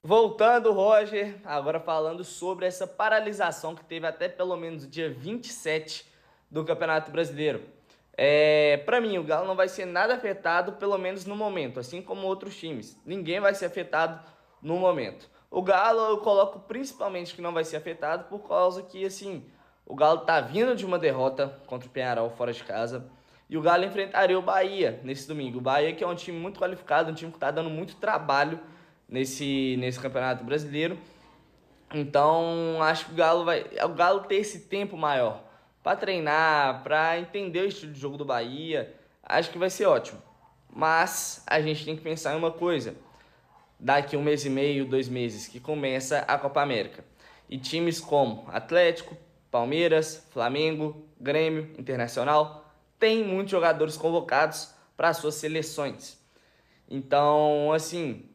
Voltando, Roger, agora falando sobre essa paralisação que teve até pelo menos o dia 27 do Campeonato Brasileiro. Para mim, o Galo não vai ser nada afetado, pelo menos no momento, assim como outros times. Ninguém vai ser afetado no momento. O Galo eu coloco principalmente que não vai ser afetado por causa que, assim, o Galo tá vindo de uma derrota contra o Peñarol fora de casa e o Galo enfrentaria o Bahia nesse domingo. O Bahia que é um time muito qualificado, um time que tá dando muito trabalho nesse Campeonato Brasileiro. Então, acho que o Galo ter esse tempo maior para treinar, para entender o estilo de jogo do Bahia, acho que vai ser ótimo. Mas a gente tem que pensar em uma coisa. Daqui 1 mês e meio, 2 meses, que começa a Copa América. E times como Atlético, Palmeiras, Flamengo, Grêmio, Internacional, têm muitos jogadores convocados para suas seleções. Então, assim,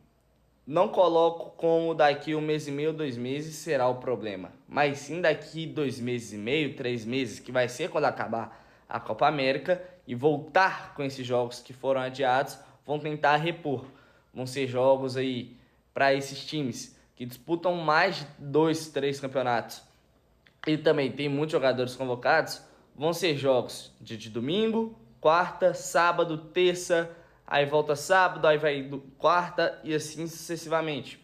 não coloco como daqui 1 mês e meio, 2 meses será o problema. Mas sim daqui 2 meses e meio, 3 meses, que vai ser quando acabar a Copa América e voltar com esses jogos que foram adiados, vão tentar repor. Vão ser jogos aí para esses times que disputam mais de 2, 3 campeonatos e também tem muitos jogadores convocados. Vão ser jogos de domingo, quarta, sábado, terça, aí volta sábado, aí vai quarta e assim sucessivamente.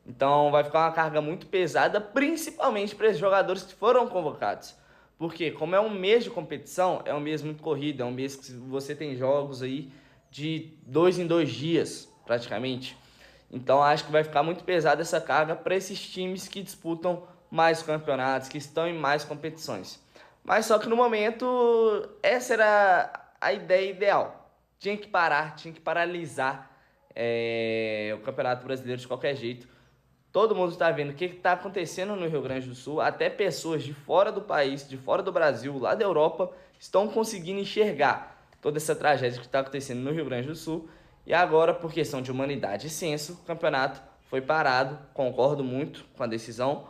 Então vai ficar uma carga muito pesada, principalmente para esses jogadores que foram convocados. Porque como é um mês de competição, é um mês muito corrido, é um mês que você tem jogos aí de 2 em 2 dias, praticamente. Então acho que vai ficar muito pesada essa carga para esses times que disputam mais campeonatos, que estão em mais competições. Mas só que no momento, essa era a ideia ideal. Tinha que parar, tinha que paralisar o Campeonato Brasileiro de qualquer jeito. Todo mundo está vendo o que está acontecendo no Rio Grande do Sul. Até pessoas de fora do país, de fora do Brasil, lá da Europa, estão conseguindo enxergar toda essa tragédia que está acontecendo no Rio Grande do Sul. E agora, por questão de humanidade e senso, o campeonato foi parado. Concordo muito com a decisão,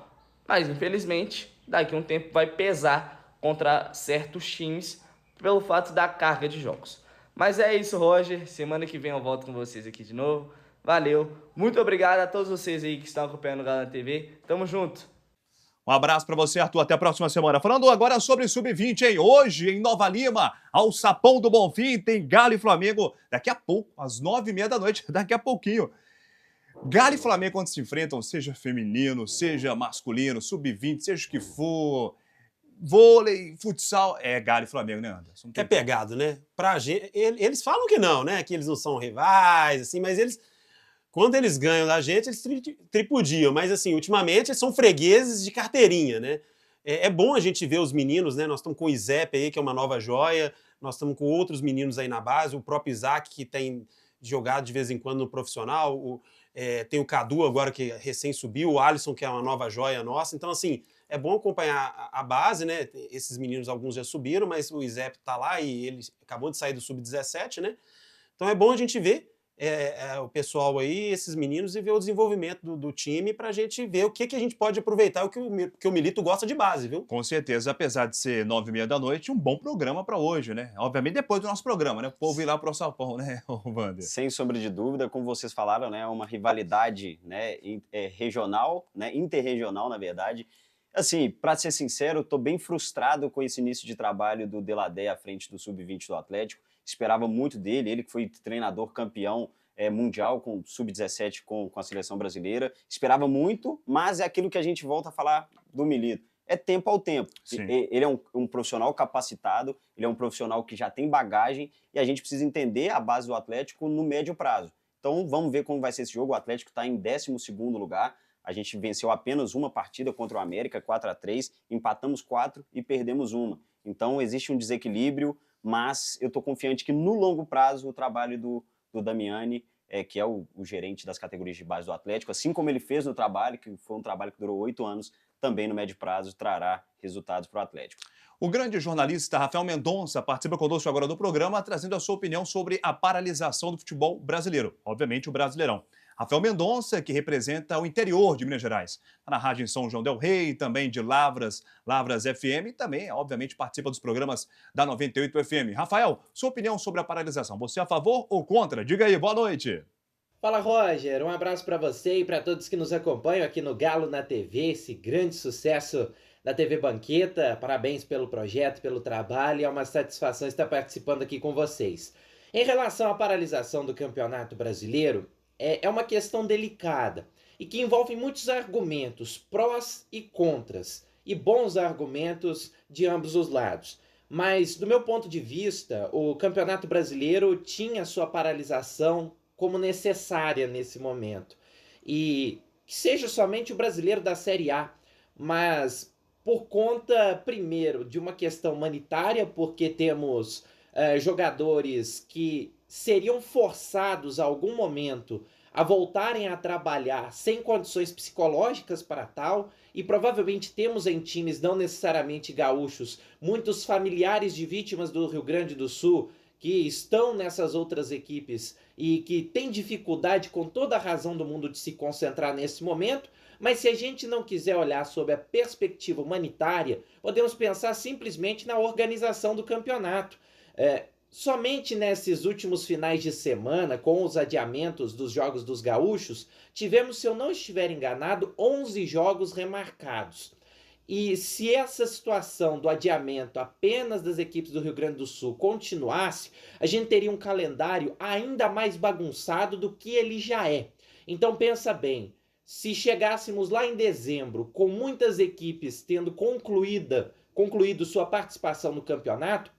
mas infelizmente daqui a um tempo vai pesar contra certos times pelo fato da carga de jogos. Mas é isso, Roger. Semana que vem eu volto com vocês aqui de novo. Valeu. Muito obrigado a todos vocês aí que estão acompanhando o Galo na TV. Tamo junto. Um abraço para você, Arthur. Até a próxima semana. Falando agora sobre Sub-20, hein? Hoje, em Nova Lima, ao Sapão do Bonfim, tem Galo e Flamengo. Daqui a pouco, às 9h30 da noite, daqui a pouquinho. Galo e Flamengo, quando se enfrentam, seja feminino, seja masculino, Sub-20, seja o que for, vôlei, futsal, é Galo e Flamengo, né, Anderson? É pegado, né? Pra gente, eles falam que não, né? Que eles não são rivais, assim, mas eles... Quando eles ganham da gente, eles tripudiam. Mas, assim, ultimamente, eles são fregueses de carteirinha, né? É bom a gente ver os meninos, né? Nós estamos com o Isep aí, que é uma nova joia. Nós estamos com outros meninos aí na base. O próprio Isaac, que tem jogado de vez em quando no profissional. Tem o Cadu agora, que recém subiu. O Alisson, que é uma nova joia nossa. Então, assim, é bom acompanhar a base, né? Esses meninos, alguns já subiram, mas o Isep tá lá e ele acabou de sair do Sub-17, né? Então, é bom a gente ver o pessoal aí, esses meninos, e ver o desenvolvimento do time pra gente ver o que a gente pode aproveitar, o que o Milito gosta de base, viu? Com certeza, apesar de ser 9h30 da noite, um bom programa pra hoje, né? Obviamente depois do nosso programa, né? O povo ir lá pro Sapão, né, Wander? Sem sombra de dúvida, como vocês falaram, né? Uma rivalidade, né, regional, né? Interregional, na verdade. Assim, pra ser sincero, eu tô bem frustrado com esse início de trabalho do Deladé à frente do Sub-20 do Atlético. Esperava muito dele, ele que foi treinador campeão mundial com Sub-17 com a seleção brasileira. Esperava muito, mas é aquilo que a gente volta a falar do Milito. É tempo ao tempo. Sim. Ele é um profissional capacitado, ele é um profissional que já tem bagagem e a gente precisa entender a base do Atlético no médio prazo. Então vamos ver como vai ser esse jogo. O Atlético está em 12º lugar. A gente venceu apenas uma partida contra o América, 4-3, empatamos 4 e perdemos 1. Então existe um desequilíbrio, mas eu estou confiante que no longo prazo o trabalho do Damiani, que é o gerente das categorias de base do Atlético, assim como ele fez no trabalho, que foi um trabalho que durou 8 anos, também no médio prazo trará resultados para o Atlético. O grande jornalista Rafael Mendonça participa conosco agora do programa, trazendo a sua opinião sobre a paralisação do futebol brasileiro, obviamente o Brasileirão. Rafael Mendonça, que representa o interior de Minas Gerais. Está na rádio em São João del Rei, também de Lavras FM, e também, obviamente, participa dos programas da 98 FM. Rafael, sua opinião sobre a paralisação, você é a favor ou contra? Diga aí, boa noite. Fala, Roger, um abraço para você e para todos que nos acompanham aqui no Galo na TV, esse grande sucesso da TV Banqueta. Parabéns pelo projeto, pelo trabalho, é uma satisfação estar participando aqui com vocês. Em relação à paralisação do Campeonato Brasileiro, é uma questão delicada e que envolve muitos argumentos, prós e contras, e bons argumentos de ambos os lados. Mas, do meu ponto de vista, o Campeonato Brasileiro tinha sua paralisação como necessária nesse momento. E que seja somente o brasileiro da Série A, mas por conta, primeiro, de uma questão humanitária, porque temos jogadores que seriam forçados a algum momento a voltarem a trabalhar sem condições psicológicas para tal, e provavelmente temos em times não necessariamente gaúchos muitos familiares de vítimas do Rio Grande do Sul que estão nessas outras equipes e que têm dificuldade com toda a razão do mundo de se concentrar nesse momento. Mas se a gente não quiser olhar sob a perspectiva humanitária, podemos pensar simplesmente na organização do campeonato. Somente nesses últimos finais de semana, com os adiamentos dos Jogos dos Gaúchos, tivemos, se eu não estiver enganado, 11 jogos remarcados. E se essa situação do adiamento apenas das equipes do Rio Grande do Sul continuasse, a gente teria um calendário ainda mais bagunçado do que ele já é. Então pensa bem, se chegássemos lá em dezembro com muitas equipes tendo concluído sua participação no campeonato,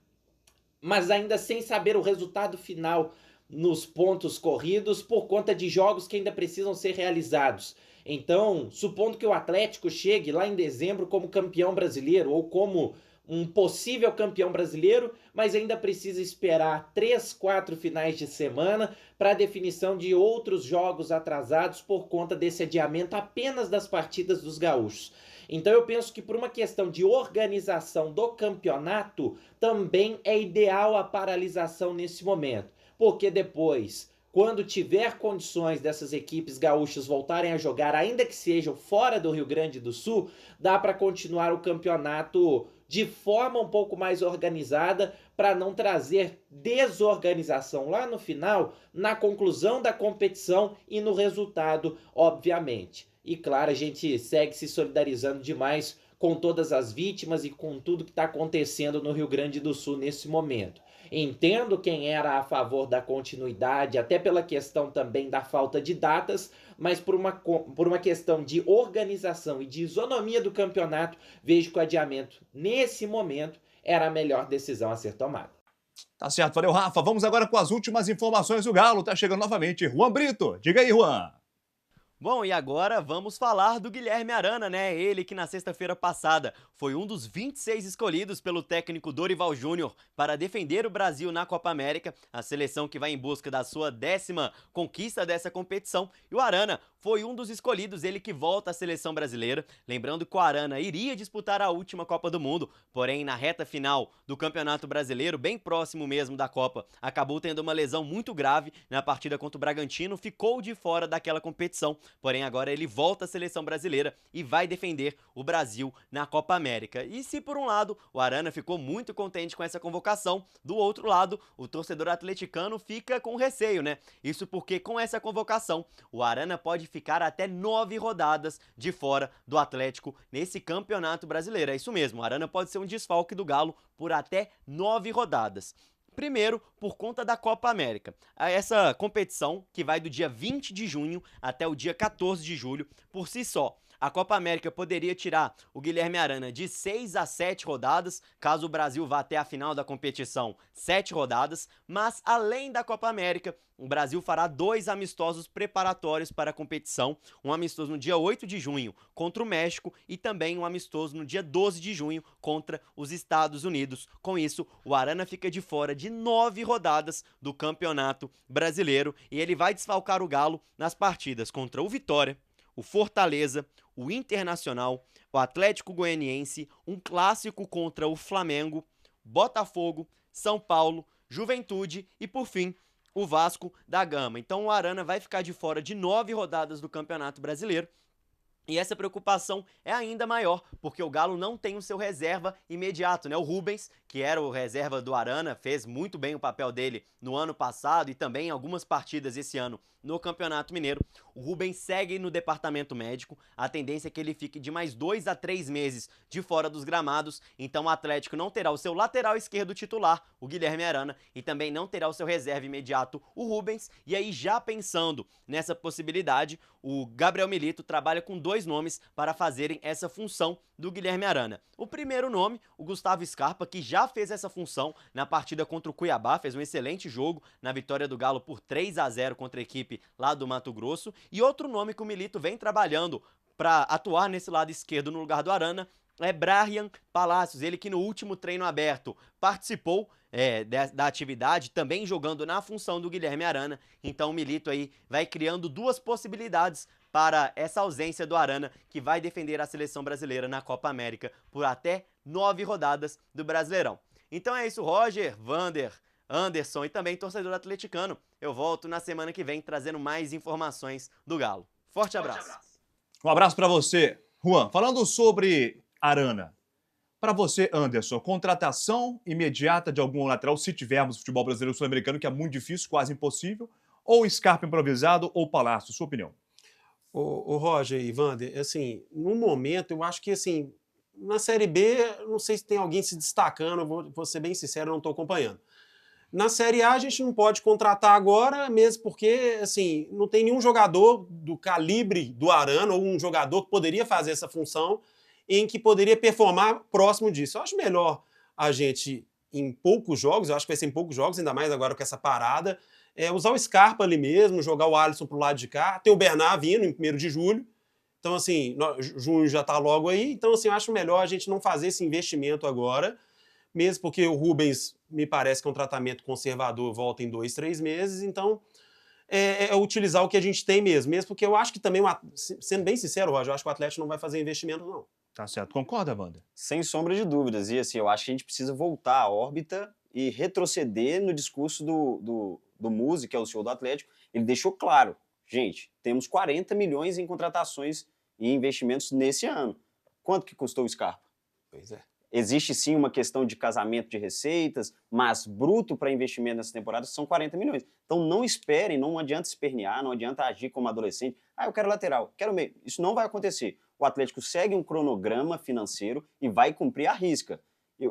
mas ainda sem saber o resultado final nos pontos corridos por conta de jogos que ainda precisam ser realizados. Então, supondo que o Atlético chegue lá em dezembro como campeão brasileiro ou como um possível campeão brasileiro, mas ainda precisa esperar 3, 4 finais de semana para a definição de outros jogos atrasados por conta desse adiamento apenas das partidas dos gaúchos. Então eu penso que por uma questão de organização do campeonato, também é ideal a paralisação nesse momento. Porque depois, quando tiver condições dessas equipes gaúchas voltarem a jogar, ainda que sejam fora do Rio Grande do Sul, dá para continuar o campeonato de forma um pouco mais organizada para não trazer desorganização lá no final, na conclusão da competição e no resultado, obviamente. E claro, a gente segue se solidarizando demais com todas as vítimas e com tudo que está acontecendo no Rio Grande do Sul nesse momento. Entendo quem era a favor da continuidade, até pela questão também da falta de datas, mas por uma questão de organização e de isonomia do campeonato, vejo que o adiamento, nesse momento, era a melhor decisão a ser tomada. Tá certo, valeu, Rafa. Vamos agora com as últimas informações do Galo. Tá chegando novamente Juan Brito. Diga aí, Juan. Bom, e agora vamos falar do Guilherme Arana, né? Ele que na sexta-feira passada foi um dos 26 escolhidos pelo técnico Dorival Júnior para defender o Brasil na Copa América, a seleção que vai em busca da sua 10ª conquista dessa competição. E o Arana foi um dos escolhidos, ele que volta à seleção brasileira. Lembrando que o Arana iria disputar a última Copa do Mundo, porém na reta final do Campeonato Brasileiro, bem próximo mesmo da Copa, acabou tendo uma lesão muito grave na partida contra o Bragantino, ficou de fora daquela competição. Porém, agora ele volta à seleção brasileira e vai defender o Brasil na Copa América. E se por um lado o Arana ficou muito contente com essa convocação, do outro lado o torcedor atleticano fica com receio, né? Isso porque com essa convocação o Arana pode ficar até 9 rodadas de fora do Atlético nesse Campeonato Brasileiro. É isso mesmo, o Arana pode ser um desfalque do Galo por até 9 rodadas. Primeiro, por conta da Copa América. Essa competição, que vai do dia 20 de junho até o dia 14 de julho, por si só, a Copa América poderia tirar o Guilherme Arana de 6 a 7 rodadas, caso o Brasil vá até a final da competição, 7 rodadas, mas além da Copa América, o Brasil fará 2 amistosos preparatórios para a competição, um amistoso no dia 8 de junho contra o México e também um amistoso no dia 12 de junho contra os Estados Unidos. Com isso, o Arana fica de fora de 9 rodadas do Campeonato Brasileiro e ele vai desfalcar o Galo nas partidas contra o Vitória, o Fortaleza, o Internacional, o Atlético Goianiense, um clássico contra o Flamengo, Botafogo, São Paulo, Juventude e, por fim, o Vasco da Gama. Então o Arana vai ficar de fora de 9 rodadas do Campeonato Brasileiro E essa preocupação é ainda maior, porque o Galo não tem o seu reserva imediato, né? O Rubens, que era o reserva do Arana, fez muito bem o papel dele no ano passado e também em algumas partidas esse ano no Campeonato Mineiro. O Rubens segue no departamento médico, a tendência é que ele fique de mais 2 a 3 meses de fora dos gramados, então o Atlético não terá o seu lateral esquerdo titular, o Guilherme Arana, e também não terá o seu reserva imediato, o Rubens. E aí, já pensando nessa possibilidade, o Gabriel Milito trabalha com 2 nomes para fazerem essa função do Guilherme Arana. O primeiro nome, o Gustavo Scarpa, que já fez essa função na partida contra o Cuiabá, fez um excelente jogo na vitória do Galo por 3 a 0 contra a equipe lá do Mato Grosso. E outro nome que o Milito vem trabalhando para atuar nesse lado esquerdo no lugar do Arana é Bryan Palacios, ele que no último treino aberto participou da atividade, também jogando na função do Guilherme Arana. Então o Milito aí vai criando 2 possibilidades para essa ausência do Arana, que vai defender a seleção brasileira na Copa América por até 9 rodadas do Brasileirão. Então é isso, Roger, Vander, Anderson e também torcedor atleticano. Eu volto na semana que vem trazendo mais informações do Galo. Forte abraço. Um abraço para você, Juan. Falando sobre Arana, para você, Anderson, contratação imediata de algum lateral, se tivermos futebol brasileiro sul-americano, que é muito difícil, quase impossível, ou Scarpa improvisado ou Palácio, sua opinião? O Roger e Vander, assim, no momento, eu acho que, assim, na Série B, não sei se tem alguém se destacando, eu vou ser bem sincero, eu não estou acompanhando. Na Série A, a gente não pode contratar agora, mesmo porque, assim, não tem nenhum jogador do calibre do Arana, ou um jogador que poderia fazer essa função, em que poderia performar próximo disso. Eu acho melhor a gente, em poucos jogos, eu acho que vai ser em poucos jogos, ainda mais agora com essa parada, usar o Scarpa ali mesmo, jogar o Alisson pro lado de cá, ter o Bernard vindo em 1º de julho. Então, assim, junho já tá logo aí, então, assim, eu acho melhor a gente não fazer esse investimento agora, mesmo porque o Rubens, me parece que é um tratamento conservador, volta em 2, 3 meses, então utilizar o que a gente tem mesmo porque eu acho que também, sendo bem sincero, Roger, eu acho que o Atlético não vai fazer investimento, não. Tá certo. Concorda, Wander? Sem sombra de dúvidas. E assim, eu acho que a gente precisa voltar à órbita e retroceder no discurso do Musi, que é o CEO do Atlético. Ele deixou claro, gente, temos 40 milhões em contratações e investimentos nesse ano. Quanto que custou o Scarpa? Pois é. Existe sim uma questão de casamento de receitas, mas bruto para investimento nessa temporada são 40 milhões. Então não esperem, não adianta espernear, não adianta agir como adolescente. Eu quero lateral, quero meio. Isso não vai acontecer. O Atlético segue um cronograma financeiro e vai cumprir a risca.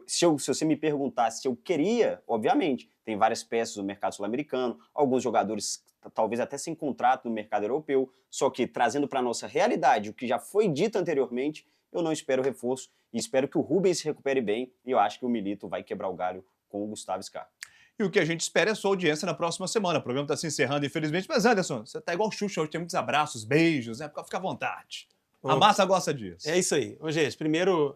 Se você me perguntasse se eu queria, obviamente, tem várias peças no mercado sul-americano, alguns jogadores talvez até sem contrato no mercado europeu, só que trazendo para a nossa realidade o que já foi dito anteriormente, eu não espero reforço e espero que o Rubens se recupere bem e eu acho que o Milito vai quebrar o galho com o Gustavo Scarpa. E o que a gente espera é sua audiência na próxima semana. O programa está se encerrando, infelizmente. Mas, Anderson, você tá igual o Xuxa hoje, tem muitos abraços, beijos, né? Fica à vontade. A massa gosta disso. É isso aí. Ô, gente, primeiro,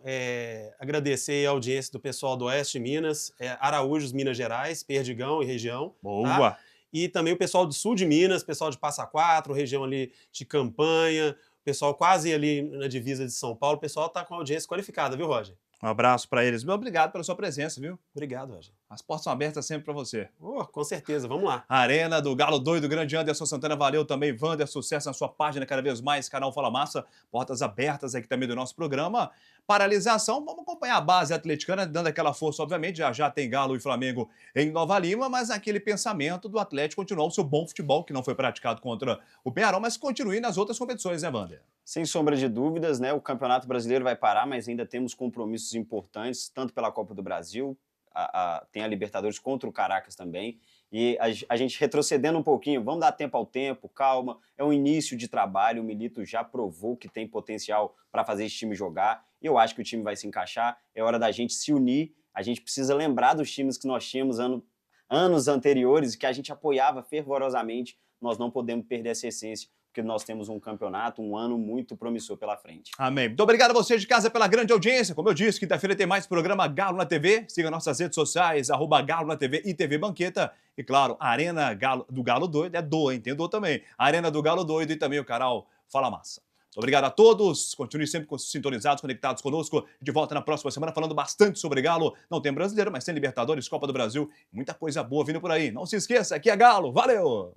agradecer a audiência do pessoal do Oeste de Minas, Araújos, Minas Gerais, Perdigão e região. Boa! Tá? E também o pessoal do Sul de Minas, pessoal de Passa Quatro, região ali de Campanha, pessoal quase ali na divisa de São Paulo. O pessoal tá com audiência qualificada, viu, Roger? Um abraço para eles. Meu obrigado pela sua presença, viu? Obrigado, Roger. As portas são abertas sempre para você. Com certeza, vamos lá. Arena do Galo Doido, grande Anderson Santana, valeu também. Wander, sucesso na sua página cada vez mais, canal Fala Massa, portas abertas aqui também do nosso programa. Paralisação, vamos acompanhar a base atleticana, dando aquela força, obviamente, já tem Galo e Flamengo em Nova Lima, mas aquele pensamento do Atlético continuar o seu bom futebol, que não foi praticado contra o Peñarol, mas continue nas outras competições, né, Wander? Sem sombra de dúvidas, né? O Campeonato Brasileiro vai parar, mas ainda temos compromissos importantes, tanto pela Copa do Brasil, tem a Libertadores contra o Caracas também, e a gente retrocedendo um pouquinho, vamos dar tempo ao tempo, calma, é um início de trabalho, o Milito já provou que tem potencial para fazer esse time jogar, e eu acho que o time vai se encaixar, é hora da gente se unir, a gente precisa lembrar dos times que nós tínhamos anos anteriores, que a gente apoiava fervorosamente, nós não podemos perder essa essência, porque nós temos um campeonato, um ano muito promissor pela frente. Amém. Muito obrigado a vocês de casa pela grande audiência. Como eu disse, quinta-feira tem mais programa Galo na TV. Siga nossas redes sociais, @Galo na TV e TV Banqueta. E claro, a Arena do Galo Doido, hein? Tem do também. A Arena do Galo Doido e também o canal Fala Massa. Muito obrigado a todos. Continue sempre sintonizados, conectados conosco. De volta na próxima semana falando bastante sobre Galo. Não tem brasileiro, mas tem Libertadores, Copa do Brasil. Muita coisa boa vindo por aí. Não se esqueça, aqui é Galo. Valeu!